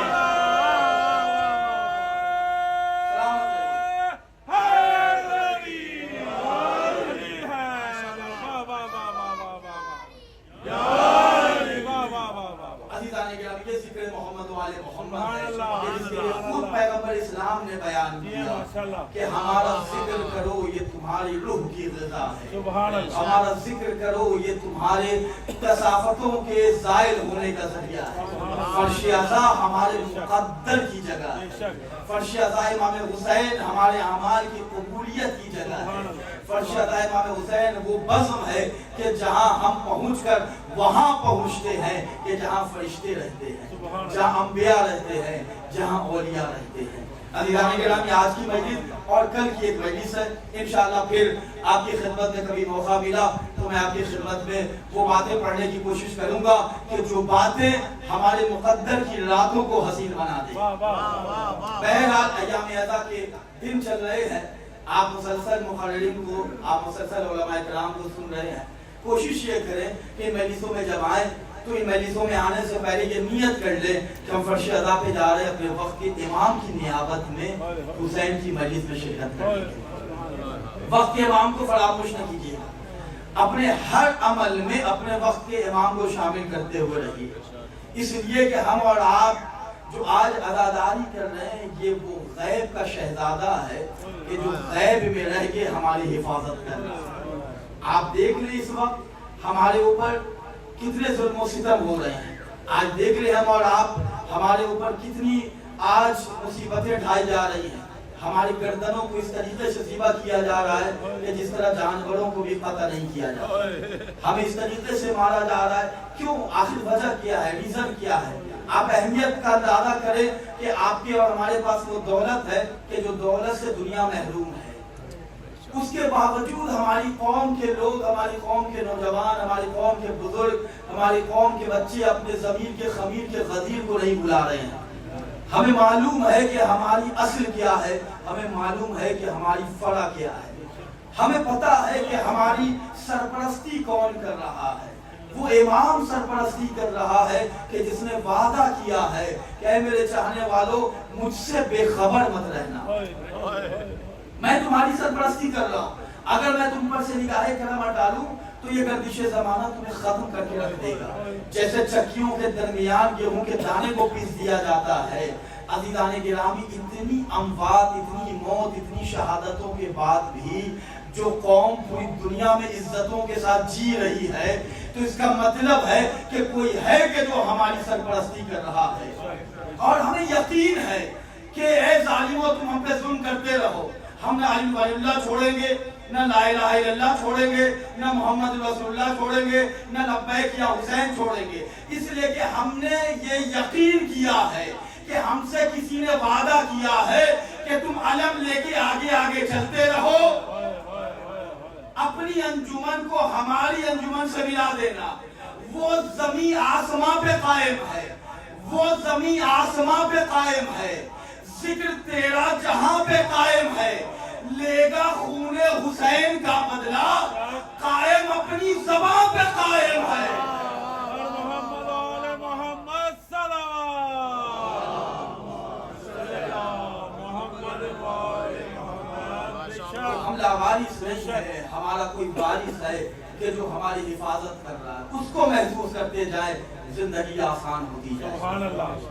یہ ذکر محمد والے محمد ہے جس کے لیے خود پیغمبر اسلام نے بیان کیا کہ ہمارا ذکر کرو یہ تمہاری روح کی غذا ہے، ہمارا ذکر کرو یہ تمہارے کثافتوں کے زائل ہونے کا ذریعہ ہے۔ فرش عزا ہمارے مقدر کی جگہ ہے، فرش عزا امام حسین ہمارے اعمال کی قبولیت کی جگہ ہے، فرش عزا امام حسین وہ بزم ہے کہ جہاں ہم پہنچ کر وہاں پہنچتے ہیں کہ جہاں فرشتے رہتے ہیں، جہاں انبیاء رہتے ہیں، جہاں اولیاء رہتے ہیں۔ عزیزان گرامی، آج کی مجلس اور کل کی ایک مجلس ہے، انشاءاللہ پھر آپ کی خدمت میں کبھی موقع ملا تو میں آپ کی خدمت میں وہ باتیں پڑھنے کی کوشش کروں گا کہ جو باتیں ہمارے مقدر کی راتوں کو حسین بنا دیں۔ بہرحال ایام عزا کے دن چل رہے ہیں، آپ مسلسل مقررین کو، آپ مسلسل علماء کرام کو سن رہے ہیں۔ کوشش یہ کریں کہ ان مجلسوں میں جب آئیں تو ان مجلسوں میں آنے سے پہلے یہ نیت کر لیں کہ ہم فرش عزا پہ جا رہے ہیں، اپنے وقت کے امام کی نیابت میں حسین کی مجلس میں شرکت کریں گے۔ وقت کے امام کو فراموش نہ کیجیے گا، اپنے ہر عمل میں اپنے وقت کے امام کو شامل کرتے ہوئے رہیے، اس لیے کہ ہم اور آپ جو آج عزاداری کر رہے ہیں یہ وہ غیب کا شہزادہ ہے کہ جو غیب میں رہ کے ہماری حفاظت کر رہا ہے۔ آپ دیکھ رہے اس وقت ہمارے اوپر کتنے ظلم و ستم ہو رہے ہیں، آج دیکھ رہے ہم اور آپ ہمارے اوپر کتنی آج مصیبتیں ڈھائی جا رہی ہیں، ہماری گردنوں کو اس طریقے سے ذبح کیا جا رہا ہے کہ جس طرح جانوروں کو بھی قتل نہیں کیا جاتا، ہمیں اس طریقے سے مارا جا رہا ہے۔ کیوں؟ آخر وجہ کیا ہے، ریزن کیا ہے؟ آپ اہمیت کا اندازہ کریں کہ آپ کے اور ہمارے پاس وہ دولت ہے کہ جو دولت سے دنیا محروم ہے، اس کے باوجود ہماری قوم کے لوگ، ہماری قوم کے نوجوان، ہماری قوم کے بزرگ، ہماری قوم کے بچے اپنے ضمیر کے خمیر کے غدیر کو نہیں بلا رہے ہیں۔ ہمیں معلوم ہے کہ ہماری اصل کیا ہے، ہمیں معلوم ہے کہ ہماری فرع کیا ہے، ہمیں پتہ ہے کہ ہماری سرپرستی کون کر رہا ہے۔ وہ امام سرپرستی کر رہا ہے کہ جس نے وعدہ کیا ہے کہ اے میرے چاہنے والوں مجھ سے بے خبر مت رہنا، میں تمہاری سرپرستی کر رہا ہوں، اگر میں تم پر سے نگاہ کرم ڈالوں تو یہ گردش زمانہ تمہیں ختم کر کے رکھ دے گا۔ جیسے چکیوں کے درمیان گیہوں کے دانے کو پیس دیا جاتا ہے، عزیزان گرامی اتنی اموات، اتنی موت، اتنی شہادتوں کے بعد بھی جو قوم پوری دنیا میں عزتوں کے ساتھ جی رہی ہے تو اس کا مطلب ہے کہ کوئی ہے کہ جو ہماری سرپرستی کر رہا ہے، اور ہمیں یقین ہے کہ اے ظالموں تم ہم پہ ظلم کرتے رہو، ہم نہ علی ولی اللہ چھوڑیں گے، نہ لا الہ الا اللہ چھوڑیں گے، نہ محمد رسول اللہ چھوڑیں گے، نہ لبیک یا حسین چھوڑیں گے، اس لیے کہ ہم نے یہ یقین کیا ہے کہ ہم سے کسی نے وعدہ کیا ہے کہ تم علم لے کے آگے آگے چلتے رہو، اپنی انجمن کو ہماری انجمن سے ملا دینا۔ وہ زمین آسمان پہ قائم ہے، وہ زمین آسمان پہ قائم ہے، ذکر تیرا جہاں پہ قائم ہے، لے گا خون حسین کا بدلہ، قائم اپنی زبان پہ قائم ہے۔ محمد آل محمد ہم لاوارث نہیں ہے، ہمارا کوئی وارث ہے کہ جو ہماری حفاظت کر رہا ہے، اس کو محسوس کرتے جائیں زندگی آسان ہوتی جائے،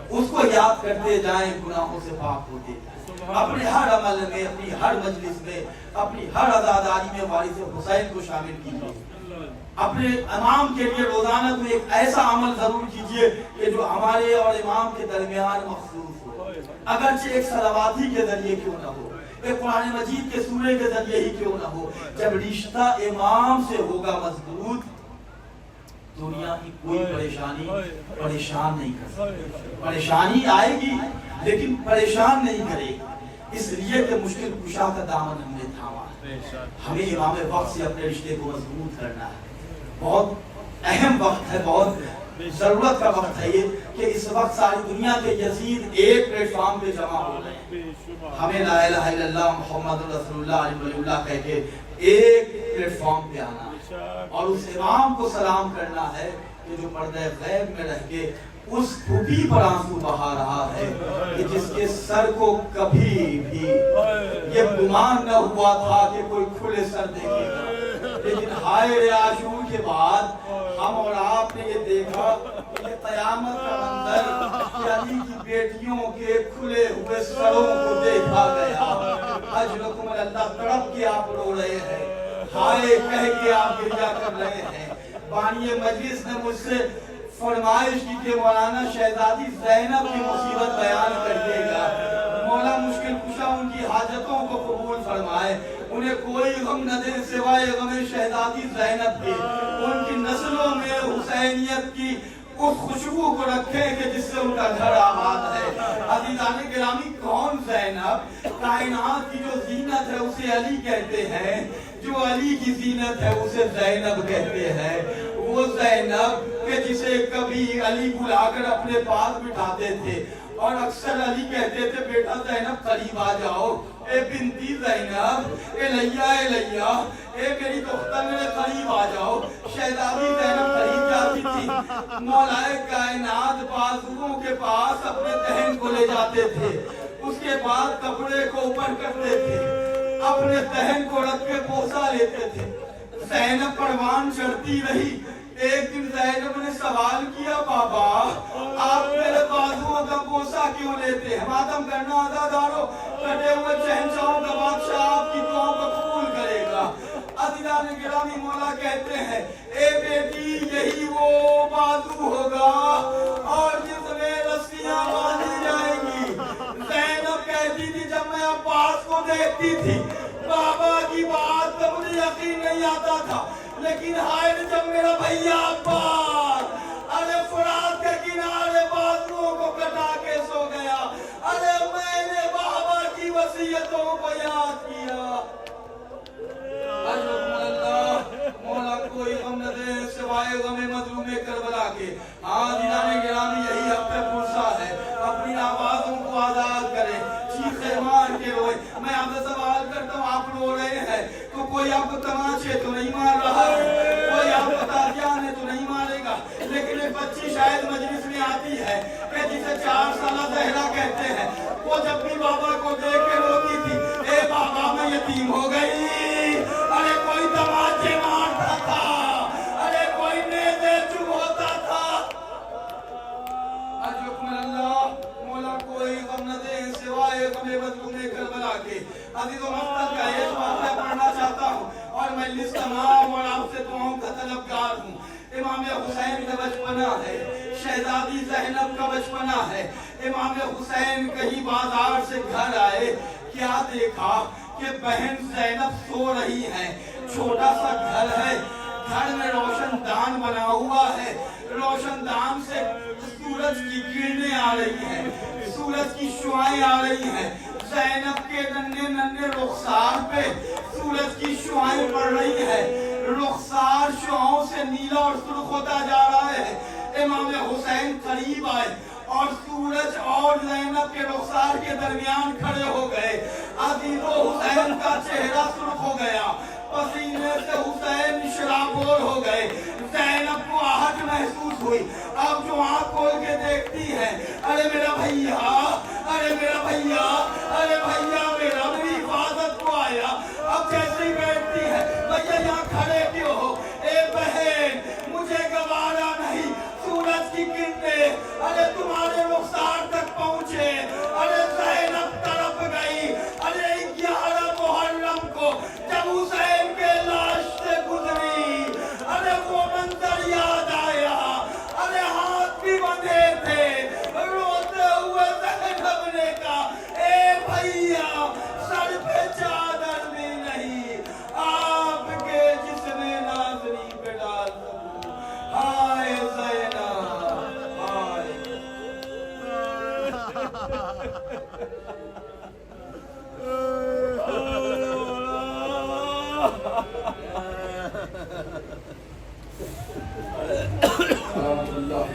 اس کو یاد کرتے جائیں گناہوں سے پاک ہوتے جائیں، اپنے ہر عمل میں، اپنی ہر مجلس میں، اپنی ہر عزاداری میں وارث حسین کو شامل کیجیے، اپنے امام کے لیے روزانہ کو ایک ایسا عمل ضرور کیجیے کہ جو ہمارے اور امام کے درمیان مخصوص ہو، اگرچہ ایک صلوات ہی کے ذریعے کیوں نہ ہو، ایک قرآن مجید کے سورے کے ذریعے ہی کیوں نہ ہو، جب رشتہ امام سے ہوگا مضبوط دنیا کی کوئی پریشانی پریشان نہیں کر سکتی، پریشانی آئے گی لیکن پریشان نہیں کرے گی، اس لیے کہ مشکل کشا کا دامن ہم نے تھاما ہے، ہمیں امام وقت سے اپنے رشتے کو مضبوط کرنا ہے، بہت اہم وقت ہے، بہت ضرورت کا وقت ہے یہ کہ اس وقت ساری دنیا کے یزید ایک پلیٹ فارم پہ جمع ہو رہے ہیں. ہمیں لا الہ الا اللہ محمد رسول اللہ علیہ ولی اللہ کہہ کے ایک پلیٹ فارم پہ آنا ہے اور اس امام کو سلام کرنا ہے کہ جو پردہ غیب میں رہ کے اس پھوپھی پر آنسو بہا رہا ہے کہ جس کے سر کو کبھی بھی یہ گمان نہ ہوا تھا کہ کوئی کھلے سر دیکھے گا، لیکن ہائے عاشور کے بعد ہم اور آپ نے یہ دیکھا کہ یہ قیامت کا منظر کہ علی کی بیٹیوں کے کھلے ہوئے سروں کو دیکھا گیا. اجرکم اللہ تڑپ کے آپ رو رہے ہیں، ہائے کہہ کے آپ گریہ کر رہے ہیں. بانی مجلس نے مجھ سے فرمائش کی کہ مولانا شہزادی زینب کی مصیبت بیان کریے گا. مولا مشکل کشا ان کی حاجتوں کو قبول فرمائے، انہیں کوئی غم نہ دے سوائے غم شہزادی زینب کے. ان کی نسلوں میں حسینیت کی اس خوشبو کو رکھے کہ جس سے ان کا گھر آباد ہے. عزیزان گرامی، کون زینب؟ کائنات کی جو زینت ہے اسے علی کہتے ہیں، جو علی کی زینت ہے اسے زینب کہتے ہیں. وہ زینب کہ جسے کبھی علی بلا کر اپنے پاس بٹھاتے تھے اور اکثر علی کہتے تھے بیٹا زینب قریب آ جاؤ، اے بنتی زینب، اے لیا اے لیا، اے میری دختر میرے قریب آ جاؤ. شہزادی زینب قریب جاتی تھی، مولا کائنات بازوؤں کے پاس اپنے دہن کو لے جاتے تھے، اس کے بعد کپڑے کو اوپر کرتے تھے، اپنے دہن کو رکھ کے بوسہ لیتے تھے. زینب پروان چڑھتی رہی. ایک دن زینب نے سوال کیا بابا آپ میرے بازوؤں کا بوسہ کیوں لیتے ہیں؟ ماتم کرنا عزادارو، کٹے ہوئے شہنشاہوں کا بادشاہ آپ کی دعاؤں کو قبول کرے گا. عزیزان گرامی، مولا کہتے ہیں اے بیٹی یہی وہ بازو ہوگا اور جس میں رسیاں باندھی جائیں گی. زینب کہتی تھی جب میں عباس کو دیکھتی تھی بابا کی بات تو مجھے یقین نہیں آتا تھا، لیکن ہائے جب میرا بھیا عباس ارے فرات کے کنارے بازوؤں کو کٹا کے سو گیا، ارے میں نے بابا کی وصیتوں کو یاد کیا. مولا کوئی غم نہ دے سوائے غم مظلوم کربلا کے. عزیزان گرامی، یہی حق پرسا ہے، اپنی آوازوں کو آزاد کریں، چیخے مار کے روئے. میں آپ سے سوال کرتا ہوں، آپ رو رہے ہیں تو کوئی آپ کو تماچے تو نہیں مار رہا ہے، کوئی آپ کو تازیانے تو نہیں مارے گا، لیکن ایک بچی شاید مجلس میں آتی ہے کہ جسے 4 سالہ زہرا کہتے ہیں، وہ جب بھی بابا کو دیکھ کے روتی تھی اے بابا میں یتیم ہو گئی. ارے کوئی تماچے مارتا تھا، ارے کوئی نیزے چبھوتا تھا. اجرکم اللہ، مولا کوئی غم نہ دے سوائے غم مظلوم کربلا کے. عزیزو مقصد کا ایک واقعہ پڑھنا چاہتا ہوں اور مجلس تمام اور آپ سے دعاؤں کا طلبگار ہوں. امام حسین کا بچپنا ہے، شہزادی زینب کا بچپنا ہے. امام حسین کہیں بازار سے گھر آئے، کیا دیکھا کہ بہن زینب سو رہی ہے. چھوٹا سا گھر ہے، گھر میں روشن دان بنا ہوا ہے، روشن دان سے سورج کی کرنیں آ رہی ہیں، سورج کی شعائیں آ رہی ہیں. زینب کے ننھے ننھے رخسار پہ سورج کی شعائیں پڑ رہی ہے، رخسار شعاؤں سے نیلا اور سرخ ہوتا جا رہا ہے. امام حسین قریب آئے اور سورج اور زینب کے رخسار کے درمیان کھڑے ہو گئے. عزیزو حسین کا چہرہ سرخ ہو گیا، پسینے سے حسین شرابور ہو گئے. زینب کو آہٹ محسوس ہوئی. اب جو آنکھ کھول کے دیکھتی ہے ارے میرا بھیا، ارے میرا بھیا، ارے بھیا میرا، میری حفاظت کو آیا. اب جیسے بیٹھتی ہے بھیا یہاں کھڑے کیوں ہو؟ اے بہن مجھے گوارا نہیں، سورج کی کرنیں ارے تمہارے رخسار تک پہنچے. ارے زینب تڑپ گئی. ارے 11 محرم کو جب حسین کے لاش سے گزری، ارے وہ منظر یاد آیا. ارے ہاتھ بھی بندھے تھے، روتے ہوئے زینب نے کہا اے بھیا سر پہ چادر بھی نہیں، آپ کے جسم ناظری پہ ڈال دوں. ہائے زینب، ہائے. رحمت اللہ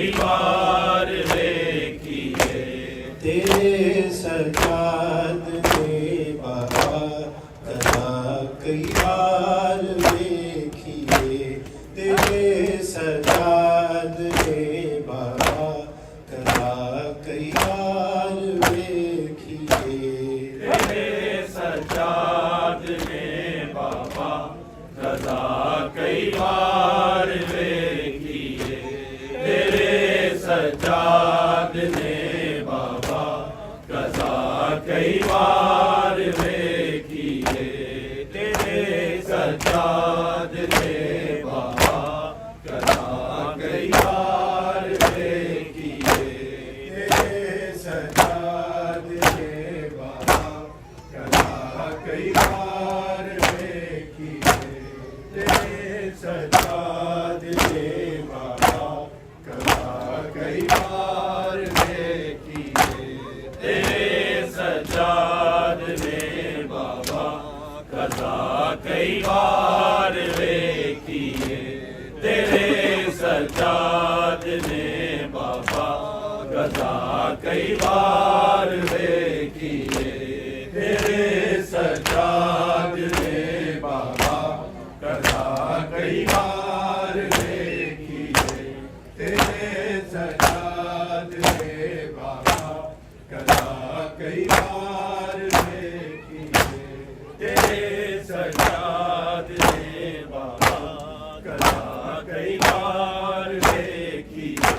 ਕਈ ਵਾਰ ਵੇਖੀਏ ਤੇਰੇ ਸਜਾਦ ਨੇ ਬਾਬਾ ਕਦਾ ਕਈ ਵਾਰ ਵੇਖੀਏ ਤੇਰੇ ਸਜਾਦ ਨੇ ਬਾਬਾ ਕਦਾ ਕਈ ਵਾਰ ਵੇਖੀਏ ਤੇਰੇ ਸਜਾਦ ਨੇ ਬਾਬਾ ਕਦਾ ਕਈ ਵਾਰ ਵੇਖੀਏ ਤੇਰੇ ਸਜਾਦ ਨੇ ਬਾਬਾ ਕਦਾ ਕਈ ਵਾਰ ਵੇਖੀਏ ਤੇਰੇ ਸਜਾਦ ਨੇ ਬਾਬਾ ਕਦਾ ਕਈ ਵਾਰ ਵੇਖੀਏ ਤੇਰੇ ਸਜਾਦ ਨੇ ਬਾਬਾ ਕਦਾ ਕਈ ਵਾਰ ਵੇਖੀਏ ਤੇਰੇ ਸਜਾਦ ਨੇ ਬਾਬਾ ਕਦਾ ਕਈ ਵਾਰ ਵੇਖੀਏ ਤੇਰੇ ਸਜਾਦ ਨੇ ਬਾਬਾ ਕਦਾ ਕਈ ਵਾਰ ਵੇਖੀਏ ਤੇਰੇ ਸਜਾਦ ਨੇ ਬਾਬਾ ਕਦਾ ਕਈ ਵਾਰ ਵੇਖੀਏ ਤੇਰੇ ਸਜਾਦ ਨੇ ਬਾਬਾ ਕਦਾ ਕਈ ਵਾਰ ਵੇਖੀਏ ਤੇਰੇ ਸਜਾਦ ਨੇ ਬਾਬਾ ਕਦਾ ਕਈ ਵਾਰ ਵੇਖੀਏ ਤੇਰੇ ਸਜਾਦ ਨੇ ਬਾਬਾ ਕਦਾ ਕਈ ਵਾਰ ਵੇਖੀਏ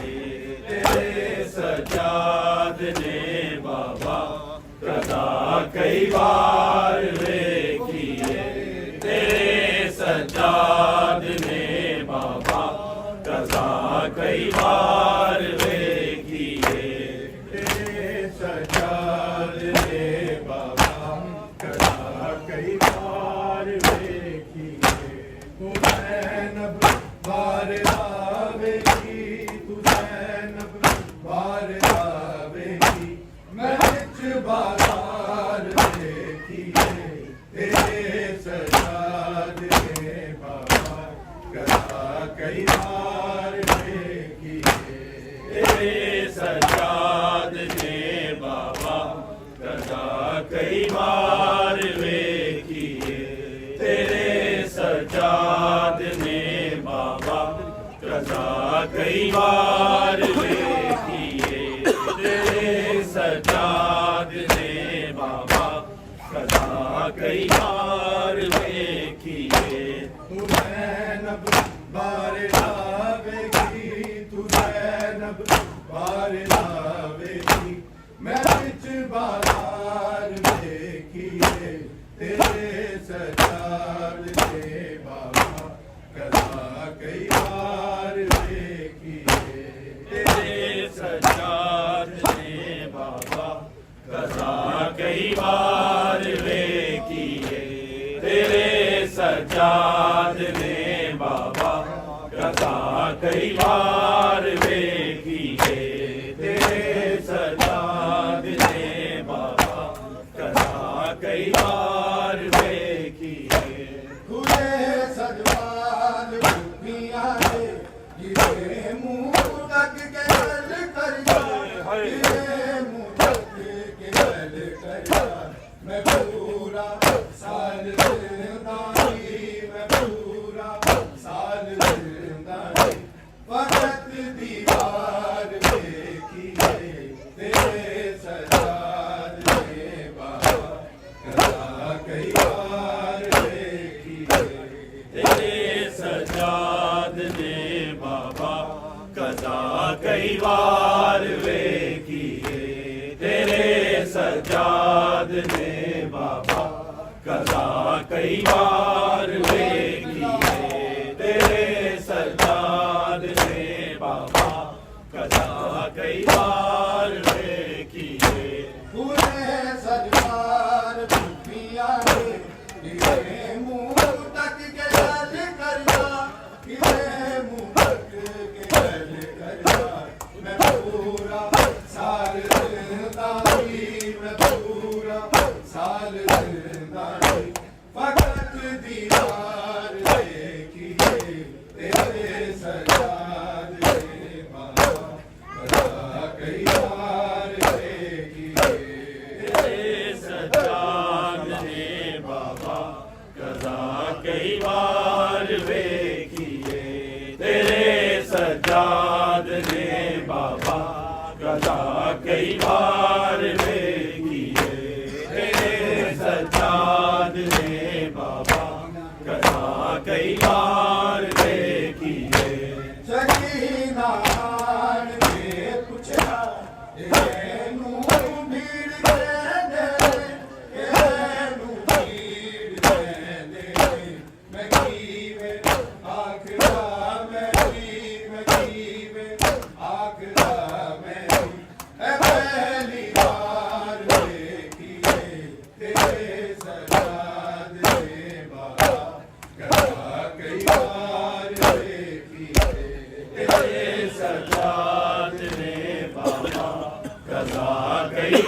ਤੇਰੇ ਸਜਾਦ ਨੇ ਬਾਬਾ ਕਦਾ ਕਈ ਵਾਰ ਵੇਖੀਏ ਤੇਰੇ ਸਜਾਦ ਨੇ ਬਾਬਾ ਕਦਾ ਕਈ ਵਾਰ ਵੇਖੀਏ ਤੇਰੇ ਸਜਾਦ ਨੇ ਬਾਬਾ ਕਦਾ ਕਈ ਵਾਰ ਵੇਖੀਏ ਤੂੰ ਜ਼ੈਨਬ ਬਾਰ ਆਵੇਗੀ ਤੂੰ ਜ਼ੈਨਬ ਬਾਰ ਆਵੇਗੀ ਮੈਂ ਵਿੱਚ ਬਾਜ਼ਾਰ ਵੇਖੀਏ ਤੇਰੇ ਸਜਾਦ ਨੇ ਬਾਬਾ ਕਦਾ ਕਈ ਵਾਰ ਵੇਖੀਏ ਤੇਰੇ ਸਜਾਦ ਨੇ ਬਾਬਾ ਕਦਾ ਕਈ ਵਾਰ ਵੇਖੀਏ ਤੇਰੇ ਸਜਾਦ ਨੇ ਬਾਬਾ ਕਦਾ ਕਈ ਵਾਰ ਵੇਖੀਏ ਤੇਰੇ ਸਜਾਦ ਨੇ ਬਾਬਾ ਕਦਾ ਕਈ ਵਾਰ ਵੇਖੀਏ ਤੂੰ ਜ਼ੈਨਬ ਬਾਰ ਆਵੇਗੀ ਤੂੰ ਜ਼ੈਨਬ ਬਾਰ ਆਵੇਗੀ ਮੈਂ ਵਿੱਚ ਬਾਜ਼ਾਰ ਵੇਖੀਏ ਤੇਰੇ ਸਜਾਦ ਨੇ ਬਾਬਾ ਕਦਾ ਕਈ ਵਾਰ ਵੇਖੀਏ ਤੇਰੇ ਸਜਾਦ ਨੇ ਬਾਬਾ ਕਦਾ ਕਈ ਵਾਰ ਵੇਖੀਏ ਤੇਰੇ ਸਜਾਦ ਨੇ ਬਾਬਾ ਕਦਾ ਕਈ ਵਾਰ ਵੇਖੀਏ ਤੇਰੇ ਸਜਾਦ ਨੇ ਬਾਬਾ ਕਦਾ ਕਈ ਵਾਰ ਵੇਖੀਏ ਖੁਦੇ ਸਜਵਾਲ ਰੂਪੀਆਂ ਦੇ ਜਿਹਦੇ ਮੂੰਹ ਤੱਕ ਕੇ ਗੱਲ ਕਰ ਜਾ ਜਿਹਦੇ ਮੂੰਹ ਤੱਕ ਕੇ ਗੱਲ ਕਰ ਜਾ ਮੈਂ ਪੂਰਾ ਸਾਲ ਜ਼ਿੰਦਾ ਹੀ ਮੈਂ ਪੂਰਾ ਸਾਲ ਜ਼ਿੰਦਾ ਹੀ ਫਕਤ ਦੀਵਾਰ ਵੇਖੀਏ ਤੇਰੇ ਸਜਾਦ ਨੇ ਬਾਬਾ ਕਦਾ ਕਈ ਵਾਰ ਵੇਖੀਏ ਤੇਰੇ ਸਜਾਦ ਨੇ ਬਾਬਾ ਕਦਾ ਕਈ ਵਾਰ ਵੇਖੀਏ ਤੇਰੇ ਸਜਾਦ ਨੇ ਬਾਬਾ ਕਦਾ ਕਈ ਵਾਰ ਵੇਖੀਏ ਤੇਰੇ ਸਜਾਦ ਨੇ ਬਾਬਾ ਕਦਾ ਕਈ ਵਾਰ ਵੇਖੀਏ ਪੂਰੇ ਸਜਵਾਰ ਰੂਪੀਆਂ ਦੇ ਜਿਹਦੇ ਮੂੰਹ ਤੱਕ ਕੇ ਗੱਲ ਕਰਦਾ ਜਿਹਦੇ ਮੂੰਹ ਤੱਕ ਕੇ ਗੱਲ ਕਰਦਾ ਮੈਂ ਪੂਰਾ ਸਾਲ ਜ਼ਿੰਦਾ ਹੀ ਮੈਂ ਪੂਰਾ ਸਾਲ ਜ਼ਿੰਦਾ ਹੀ ਫਕਤ ਦੀ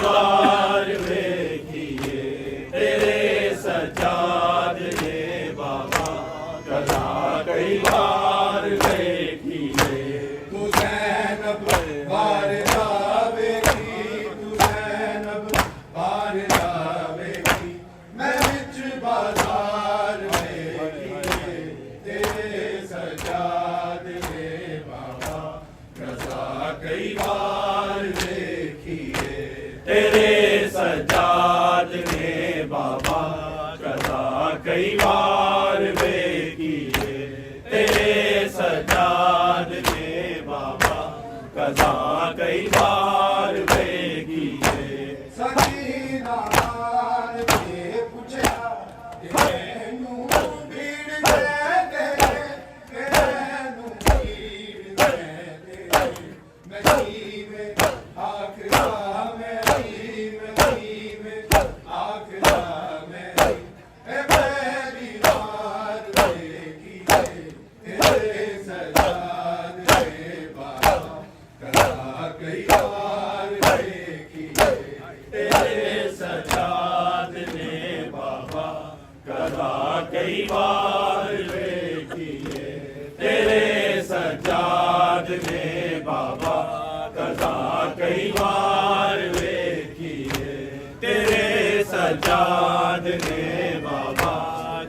ਵਾਰ ਵੇਖੀਏ ਤੇਰੇ ਸਜਾਦ ਨੇ ਬਾਬਾ ਕਦਾ ਕਈ ਵਾਰ ਵੇਖੀਏ ਤੂੰ ਜ਼ੈਨਬ ਵਾਰ ਵੇਖੀ ਤੂੰ ਜ਼ੈਨਬ ਵਾਰ ਵੇਖੀ ਮੈਂ ਵਿੱਚ ਬਾਜ਼ਾਰ ਵੇਖੀਏ ਤੇਰੇ ਸਜਾਦ ਨੇ ਬਾਬਾ ਕਜ਼ਾ ਕਈ ਵਾਰ ਵੇਖੀਏ ਤੇਰੇ ਸਜਾਦ ਨੇ ਬਾਬਾ ਕਦਾ ਕਈ ਵਾਰ ਵੇਖੀਏ ਤੇਰੇ ਸਜਾਦ ਨੇ ਬਾਬਾ ਕਦਾ ਕਈ ਵਾਰ ਵੇਖੀਏ ਸਕੀਨਾ ਮਾਰ ਕੇ ਪੁੱਛਿਆ ਤੈਨੂੰ ਭੀੜ ਦੇ ਤੈਨੂੰ ਭੀੜ ਦੇ ਮੈਂ ਜੀਵੇ ਆਖਰਾ ਮੇਰੀ ਆਖਰਾ ਮੇਰੀ ਇਹ ਪਹਿਲੀ ਵਾਰ ਵੇਖੀ ਤੇਰੇ ਸਜਾਦ ਦੇ ਬਾਬਾ ਕਦਾ ਕਈ ਵਾਰ ਵੇਖੀ ਤੇਰੇ ਸਜਾਦ ਨੇ ਬਾਬਾ ਕਦਾ ਕਈ ਵਾਰ ਵੇਖੀਏ ਤੇਰੇ ਸਜਾਦ ਨੇ ਬਾਬਾ ਕਦਾ ਕਈ ਵਾਰ ਵੇਖੀਏ ਤੇਰੇ ਸਜਾਦ ਨੇ ਬਾਬਾ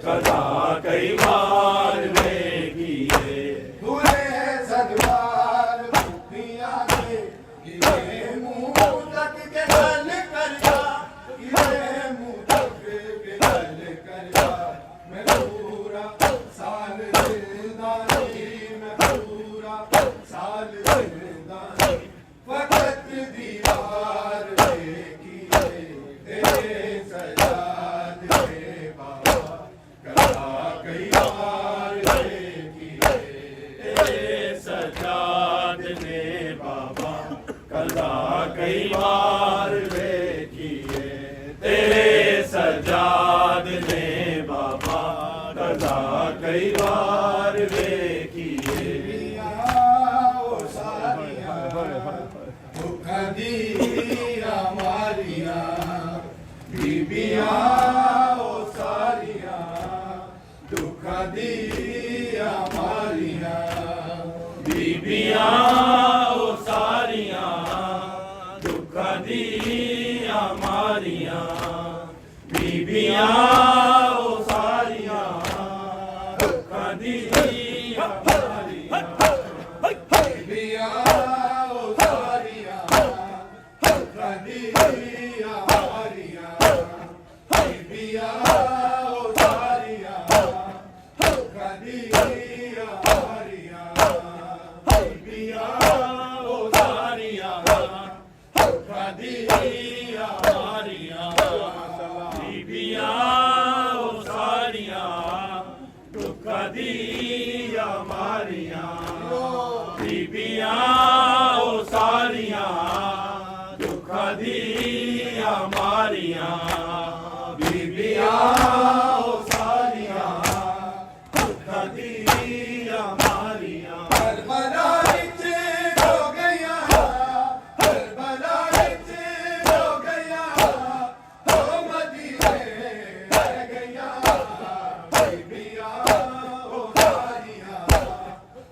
ਕਦਾ ਕਈ ਵਾਰ ਵੇਖੀਏ ਦੂਰੇ ਸਦਵਾਰ ਭੁੱਖੀਆਂ ਦੇ ਕਿਵੇਂ ਮੂੰਹ ਤੱਕ ਕੇ ਗੱਲ ਕਰਦਾ ਕਿਵੇਂ ਮੂੰਹ ਤੱਕ ਕੇ ਗੱਲ ਕਰਦਾ ਮੈਂ ਪੂਰਾ ਸਾਲ ਜ਼ਿੰਦਾ ਨਹੀਂ ਮੈਂ ਪੂਰਾ ਸਾਲ ਜ਼ਿੰਦਾ ਨਹੀਂ ਵਕਤ ਦੀ ਵਾਰ ਵੇਖੀ ਤੇਰੇ ਸਜਾਦ ਦੇ ਬਾਬਾ ਕਦਾ ਕਈ ਵਾਰ ਵੇਖੀ ਤੇਰੇ ਸਜਾਦ ਨੇ ਬਾਬਾ ਕਦਾ ਕਈ ਵਾਰ ਵੇਖੀਏ ਤੇਰੇ ਸਜਾਦ ਨੇ ਬਾਬਾ ਕਦਾ ਕਈ ਵਾਰ ਵੇਖੀਏ ਉਹ ਸਾਰੀਆਂ ਦੁੱਖਾਂ ਦੀਆਂ ਮਾਰੀਆਂ ਬੀਬੀਆਂ ਉਹ ਸਾਰੀਆਂ ਦੁੱਖਾਂ ਦੀਆਂ ਮਾਰੀਆਂ ਬੀਬੀਆਂ ਉਹ ਸਾਰੀਆਂ ਦੁੱਖਾਂ ਦੀਆਂ ਮਾਰੀਆਂ ਬੀਬੀਆਂ ਉਹ ਸਾਰੀਆਂ ਦੁੱਖਾਂ ਦੀਆਂ ਮਾਰੀਆਂ ਬੀਬੀਆਂ ਉਹ ਸਾਰੀਆਂ ਦੁੱਖਾਂ ਦੀਆਂ ਮਾਰੀਆਂ ਬੀਬੀਆਂ ਉਹ ਸਾਰੀਆਂ ਦੁੱਖਾਂ ਦੀਆਂ ਮਾਰੀਆਂ ਬੀਬੀਆਂ ਉਹ ਸਾਰੀਆਂ ਦੁੱਖਾਂ ਦੀਆਂ ਮਾਰੀਆਂ ਬੀਬੀਆਂ ਉਹ ਸਾਰੀਆਂ ਦੁੱਖਾਂ ਦੀਆਂ ਮਾਰੀਆਂ ਬੀਬੀਆਂ ਉਹ ਸਾਰੀਆਂ ਦੁੱਖਾਂ ਦੀਆਂ ਮਾਰੀਆਂ ਬੀਬੀਆਂ ਉਹ ਸਾਰੀਆਂ ਦੁੱਖਾਂ ਦੀਆਂ ਮਾਰੀਆਂ ਕਰਬਲਾ ਵਿੱਚ ਹੋ ਗਈਆਂ ਕਰਬਲਾ ਵਿੱਚ ਹੋ ਗਈਆਂ ਹੋ ਮਦੀਨੇ ਰਹਿ ਗਈਆਂ ਬੀਬੀਆਂ ਉਹ ਸਾਰੀਆਂ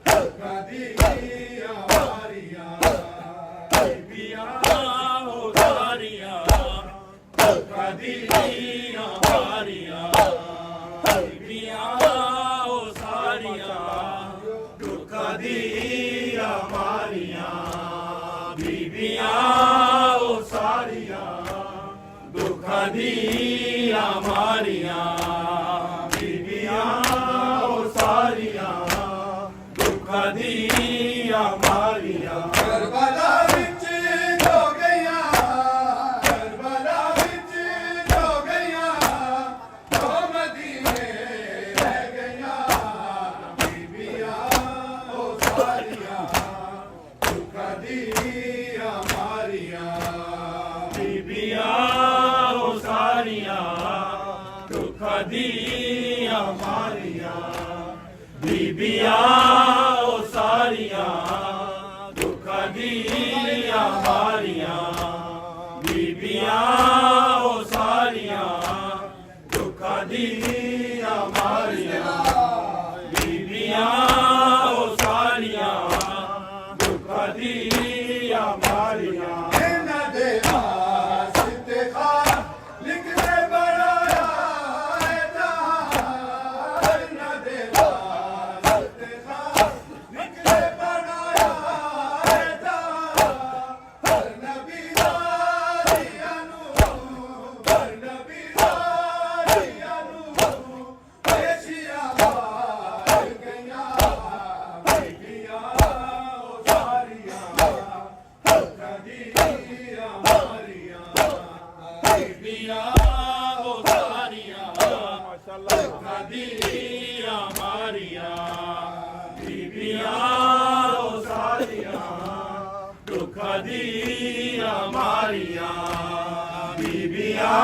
ਦੁੱਖਾਂ ਦੀਆਂ ਮਾਰੀਆਂ ਬੀਬੀਆਂ ਉਹ ਸਾਰੀਆਂ ਦੁੱਖਾਂ ਦੀਆਂ ਮਾਰੀਆਂ ਬੀਬੀਆਂ ਉਹ ਸਾਰੀਆਂ ਦੁੱਖਾਂ ਦੀਆਂ ਮਾਰੀਆਂ ਬੀਬੀਆਂ ਉਹ ਸਾਰੀਆਂ ਦੁੱਖਾਂ ਦੀਆਂ ਮਾਰੀਆਂ ਬੀਬੀਆਂ ਉਹ ਸਾਰੀਆਂ ਦੁੱਖਾਂ ਦੀਆਂ ਮਾਰੀਆਂ ਕਰਬਲਾ ਵਿੱਚ ਹੋ ਗਈਆਂ ਕਰਬਲਾ ਵਿੱਚ ਹੋ ਗਈਆਂ ਹੋ ਮਦੀਨੇ ਰਹਿ ਗਈਆਂ ਬੀਬੀਆਂ ਉਹ ਸਾਰੀਆਂ ਦੁੱਖਾਂ ਦੀਆਂ ਮਾਰੀਆਂ ਬੀਬੀਆਂ ਉਹ ਸਾਰੀਆਂ ਦੁੱਖਾਂ ਦੀਆਂ ਮਾਰੀਆਂ ਬੀਬੀਆਂ ਉਹ ਸਾਰੀਆਂ ਦੁੱਖਾਂ ਦੀਆਂ ਮਾਰੀਆਂ ਬੀਬੀਆਂ ਬੀਬੀਆਂ ਉਹ ਸਾਰੀਆਂ ਦੁੱਖਾਂ ਦੀਆਂ ਮਾਰੀਆਂ ਇਹਨਾਂ ਦੇ ਵਾਸਤੇ ਖਾਸ ਲਿਖਦੇ ਬਣਾਇਆ ਇਹਨਾਂ ਦੇ ਵਾਸਤੇ ਖਾਸ ਲਿਖਦੇ ਬਣਾਇਆ ਹਰ ਨਬੀ ਵਾਲਿਆਂ ਨੂੰ ਹਰ ਨਬੀ ਵਾਲਿਆਂ ਨੂੰ ਪੇਸ਼ੀਆਂ ਵਾਰ ਗਈਆਂ ਬੀਬੀਆਂ ਉਹ ਸਾਰੀਆਂ ਦੁੱਖਾਂ ਦੀਆਂ ਮਾਰੀਆਂ ਬੀਬੀਆਂ ਉਹ ਸਾਰੀਆਂ ਦੁੱਖਾਂ ਦੀਆਂ ਮਾਰੀਆਂ ਬੀਬੀਆਂ ਉਹ ਸਾਰੀਆਂ ਦੁੱਖਾਂ ਦੀਆਂ ਮਾਰੀਆਂ ਬੀਬੀਆਂ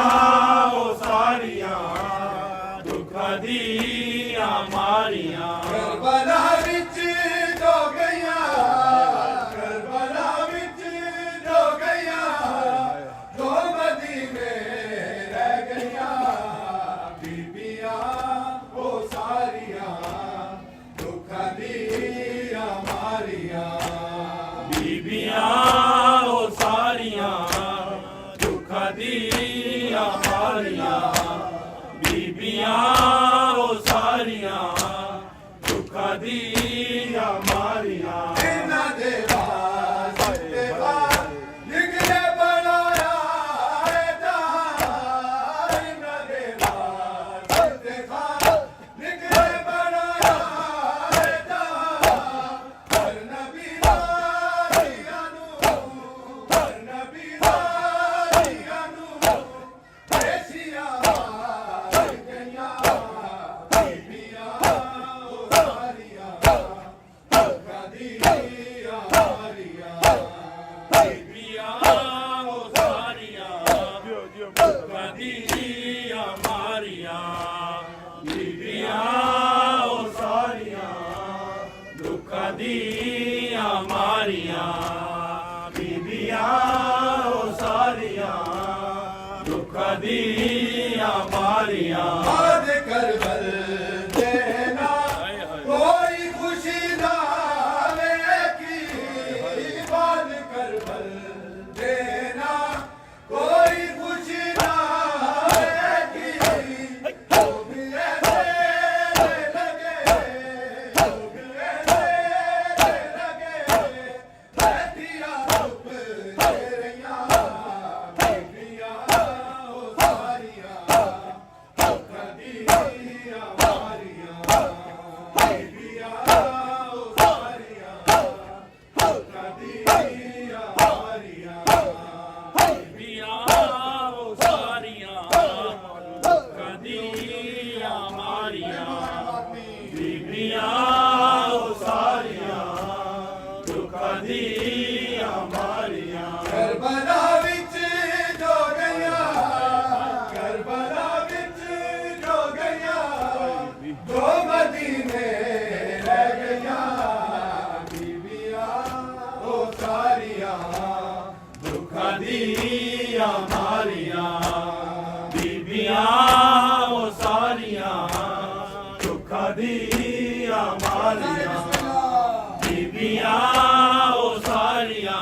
ਉਹ ਸਾਰੀਆਂ ਦੁੱਖਾਂ ਦੀਆਂ ਮਾਰੀਆਂ ਕਰਬਲਾ ਵਿੱਚ ਜੋ ਗਈਆਂ ਕਰਬਲਾ ਵਿੱਚ ਜੋ ਗਈਆਂ ਦੋ ਮਦੀਨੇ ਰਹਿ ਗਈਆਂ ਬੀਬੀਆਂ ਉਹ ਸਾਰੀਆਂ ਦੁੱਖਾਂ ਦੀਆਂ ਮਾਰੀਆਂ ਬੀਬੀਆਂ ਉਹ ਸਾਰੀਆਂ ਦੁੱਖਾਂ ਦੀਆਂ ਮਾਰੀਆਂ ਬੀਬੀਆਂ ਉਹ ਸਾਰੀਆਂ ਦੁੱਖਾਂ ਦੀਆਂ ਮਾਰੀਆਂ ਇਹਨਾਂ ਦੇ ਵਾਸਤੇ ਖਾਸ ਲਿਖਦੇ ਬਣਾਇਆ ਇਹਨਾਂ ਦੇ ਵਾਸਤੇ ਖਾਸ ਲਿਖਦੇ ਬਣਾਇਆ ਹਰ ਨਬੀ ਵਾਲਿਆਂ ਨੂੰ ਹਰ ਨਬੀ ਵਾਲਿਆਂ ਨੂੰ ਪੇਸ਼ੀਆਂ ਵਾਰ ਗਈਆਂ ਬੀਬੀਆਂ ਉਹ ਸਾਰੀਆਂ ਦੁੱਖਾਂ ਦੀਆਂ ਮਾਰੀਆਂ ਬੀਬੀਆਂ ਉਹ ਸਾਰੀਆਂ ਦੁੱਖਾਂ ਦੀਆਂ ਮਾਰੀਆਂ ਬੀਬੀਆਂ ਉਹ ਸਾਰੀਆਂ ਦੁੱਖਾਂ ਦੀਆਂ ਮਾਰੀਆਂ ਬੀਬੀਆਂ ਉਹ ਸਾਰੀਆਂ ਦੁੱਖਾਂ ਦੀਆਂ ਮਾਰੀਆਂ ਬਾਦ ਕਰਬਲ ਦੇਨਾ ਕੋਈ ਖੁਸ਼ੀ ਨਾ ਵੇਖੀ ਬਾਦ ਕਰਬਲ ਦੇਨਾ ਕੋਈ ਖੁਸ਼ੀ ਨਾ ਵੇਖੀ ਉਹ ਵੀ ਐਸੇ ਲਗੇ ਉਹ ਵੀ ਐਸੇ ਲਗੇ ਬੈਠੀਆਂ ਚੁੱਪ ਰਹੀਆਂ ਬੀਬੀਆਂ ਉਹ ਸਾਰੀਆਂ ਦੁੱਖਾਂ ਦੀਆਂ ਮਾਰੀਆਂ ਬੀਬੀਆਂ ਉਹ ਸਾਰੀਆਂ ਦੁੱਖਾਂ ਦੀਆਂ ਮਾਰੀਆਂ ਬੀਬੀਆਂ ਉਹ ਸਾਰੀਆਂ ਦੁੱਖਾਂ ਦੀਆਂ ਮਾਰੀਆਂ ਬੀਬੀਆਂ ਉਹ ਸਾਰੀਆਂ ਦੁੱਖਾਂ ਦੀਆਂ ਮਾਰੀਆਂ ਕਰਬਲਾ ਵਿੱਚ ਜੋ ਗਈਆਂ ਕਰਬਲਾ ਵਿੱਚ ਜੋ ਗਈਆਂ ਦੋ ਮਦੀਨੇ ਰਹਿ ਗਈਆਂ ਬੀਬੀਆਂ ਉਹ ਸਾਰੀਆਂ ਦੁੱਖਾਂ ਦੀਆਂ ਮਾਰੀਆਂ ਬੀਬੀਆਂ ਉਹ ਸਾਰੀਆਂ ਦੁੱਖਾਂ ਦੀਆਂ ਮਾਰੀਆਂ ਬੀਬੀਆਂ ਉਹ ਸਾਰੀਆਂ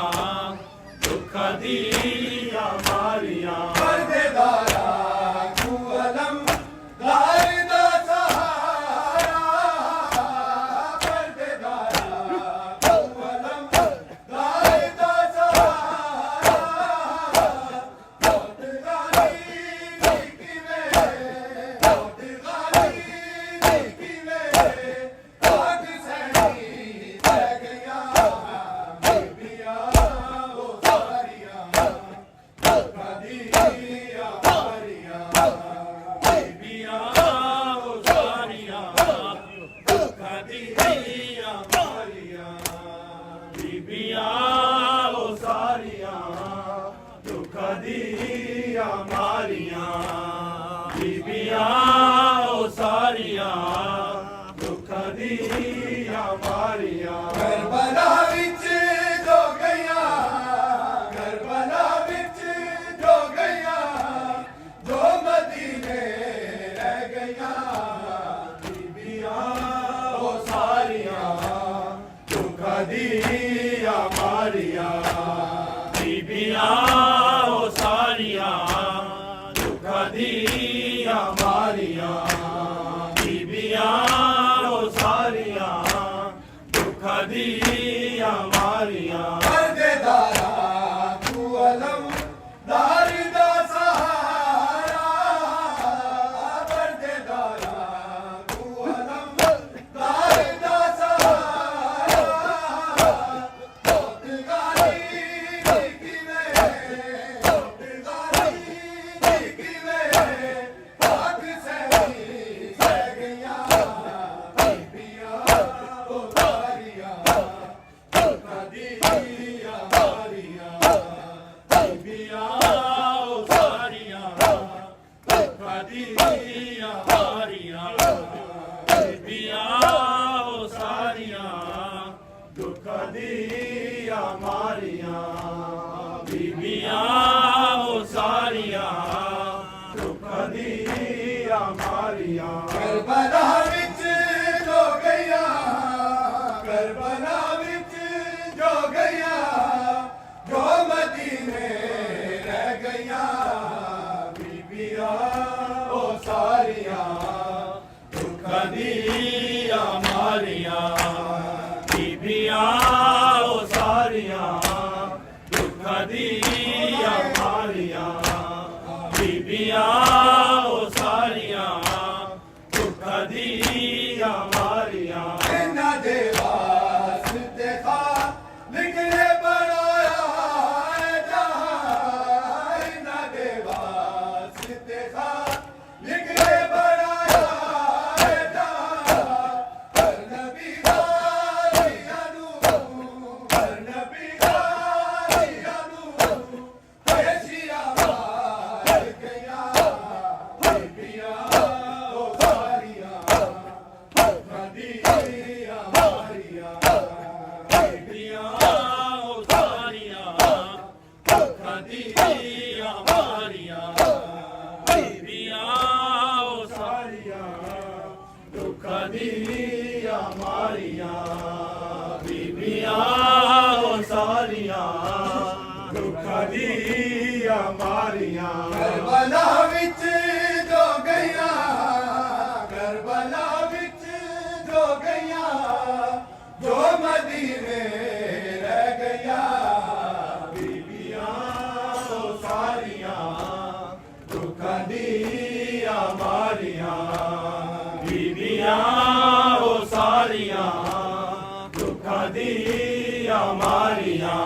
ਦੁੱਖਾਂ ਦੀਆਂ ਮਾਰੀਆਂ ਪਰਦੇਦਾਰਾ ਤੂੰ ਅਲਮ ਦਾਰ ਦਾ ਸਹਾਰਾ ਪਰਦੇਦਾਰਾ ਤੂੰ ਅਲਮ ਦਾਰ ਦਾ ਸਹਾਰਾ ਬਹੁਤ ਗਾਲੀ ਕਿਵੇਂ ਬਹੁਤ ਗਾਲੀ ਕਿਵੇਂ ਆਗ ਸੈਣੀ ਰਹਿ ਗਈਆਂ ਬੀਬੀਆਂ ਉਹ ਸਾਰੀਆਂ ਦੁੱਖਾਂ ਦੀਆਂ ਮਾਰੀਆਂ ਬੀਬੀਆਂ ਉਹ ਸਾਰੀਆਂ ਦੁੱਖਾਂ ਦੀਆਂ ਮਾਰੀਆਂ ਬੀਬੀਆਂ ਉਹ ਸਾਰੀਆਂ ਦੁੱਖਾਂ ਦੀਆਂ ਮਾਰੀਆਂ ਬੀਬੀਆਂ ਉਹ ਸਾਰੀਆਂ ਦੁੱਖਾਂ ਦੀਆਂ ਮਾਰੀਆਂ ਕਰਬਲਾ ਵਿੱਚ ਜੋ ਗਈਆਂ ਕਰਬਲਾ ਵਿੱਚ ਜੋ ਗਈਆਂ ਜੋ ਮਦੀਨੇ ਰਹਿ ਗਈਆਂ ਬੀਬੀਆਂ ਉਹ ਸਾਰੀਆਂ دیا ماریا بیبیاں او ساریاں دکھ دیا ماریا بیبیاں او ساریاں دکھ دیا ماریا پردے دارا تو علم دار دا سہارا پردے دارا تو علم دار دا سہارا موت گاری کی میں موت گاری کی میں آگ سے گیا بیبیاں او ساریاں دکھ دیا ماریا بیبیاں او ساریاں دکھ دیا ماریا بیبیاں او ساریاں دکھ دیا ماریا بیبیاں او ساریاں دکھ دیا ماریا کربلا وچ جو گیا کربلا وچ جو گیا جو مدینے رہ گیا بیبیاں او ساریاں دکھ دیا ماریا بیبیاں او ساریاں دکھ دیا ماریا بیبیاں او ساریاں دکھ دیا ماریا انہاں دے واسطے خالق نے بنایا ہے جہاں انہاں دے واسطے خالق نے بنایا ہے جہاں ہر نبی والیاں ہر نبی والیاں ایشیا مار گیا بیبیاں او ساریاں دکھ دیا ماریا بیبیاں او ساریاں دکھ دیا ماریا بیبیاں او ساریاں دکھ دیا ماریا بیبیاں او ساریاں دکھ دیا ماریا کربلا وچ جو گیا کربلا وچ جو گیا جو مدینے رہ گیا بیبیاں او ساریاں دکھ دیا ماریا بیبیاں او ساریاں دکھ دیا ماریا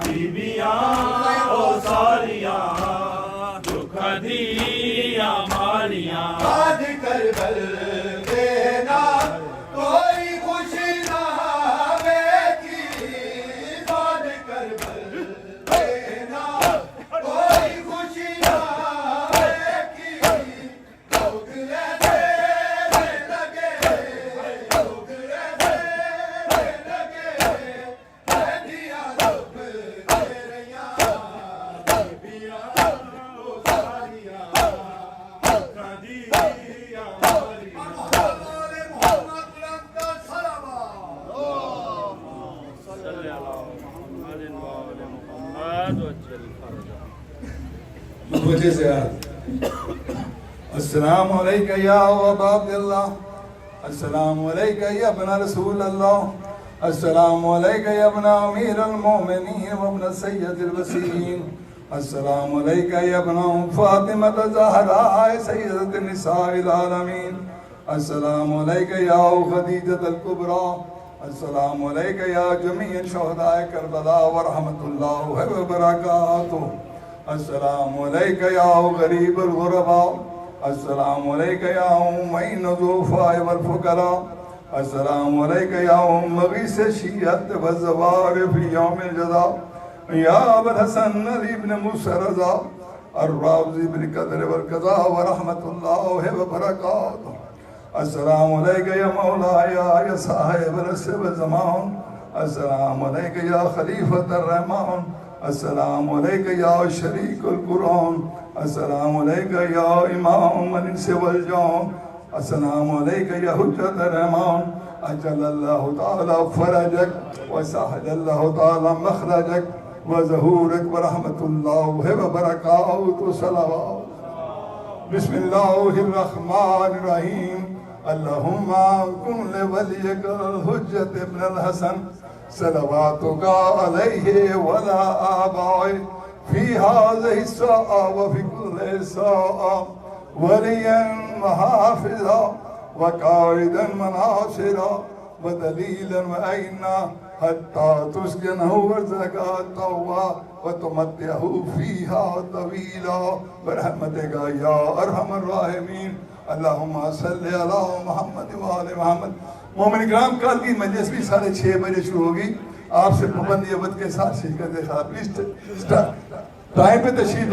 بیبیاں او ساریاں دکھ دیا ماریا آج کربل دینا کوئی خوشی نہ بیٹھی آج کربل دینا کوئی خوشی نہ بیٹھی لوگ رہنے لگے لوگ رہنے لگے دیا دکھ دے رہیاں بیبیاں او ساریاں دکھ دیا ماریا محمد رنگا صلوات صلی اللہ علیہ محمد وجل فرجہ وجہ سے السلام علیکہ یا ابا عبداللہ السلام علیکہ یا ابن رسول اللہ السلام علیکہ یا ابن امیر المومنین وابن سید الوسیین السلام علیکہ یا ابن فاطمہ الزہراء سیدۃ النساء العالمین السلام علیکہ یا خدیجہ الکبریٰ السلام علیکہ یا جمیع شہداء کربلا ورحمۃ اللہ وبرکاتہ السلام علیکہ یا غریب الغرباء السلام علیکہ یا معین الضعفاء والفقراء السلام علیکہ یا مغیث الشیعۃ والزوار فی یوم الجزاء یا ابو الحسن علی بن موسیٰ رضا الراوزی بالقدر والقضاء ورحمۃ اللہ وبرکاتہ السلام علیکہ یا مولایا یا صاحب العصر والزمان السلام علیکہ یا خلیفۃ الرحمن السلام علیکہ یا شریک القرآن السلام علیکہ یا امام الانس والجان السلام علیکہ یا حجت الرحمن أجل الله تعالى فرجك وسهل الله تعالى مخرجك وظهورك ورحمة الله وبركاته صلوات. بسم الله الرحمن الرحيم. اللهم كن لوليك الحجة ابن الحسن صلواتك عليه وعلى آبائه في هذه الساعة وفي كل ساعة وليا وحافظا وقائدا مناصرا ودليلا وعينا حتى تسكنه ارزقا التوبة وتمتعه فيها طويلا برحمتك يا أرحم الراحمين. اللهم صل على محمد وآل محمد. مومن کرام کل کی مجلس بھی 6:30 بجے شروع ہوگی. آپ سے پابندی وقت کے ساتھ شرکت خواہ پلیز ٹائم پہ تشریف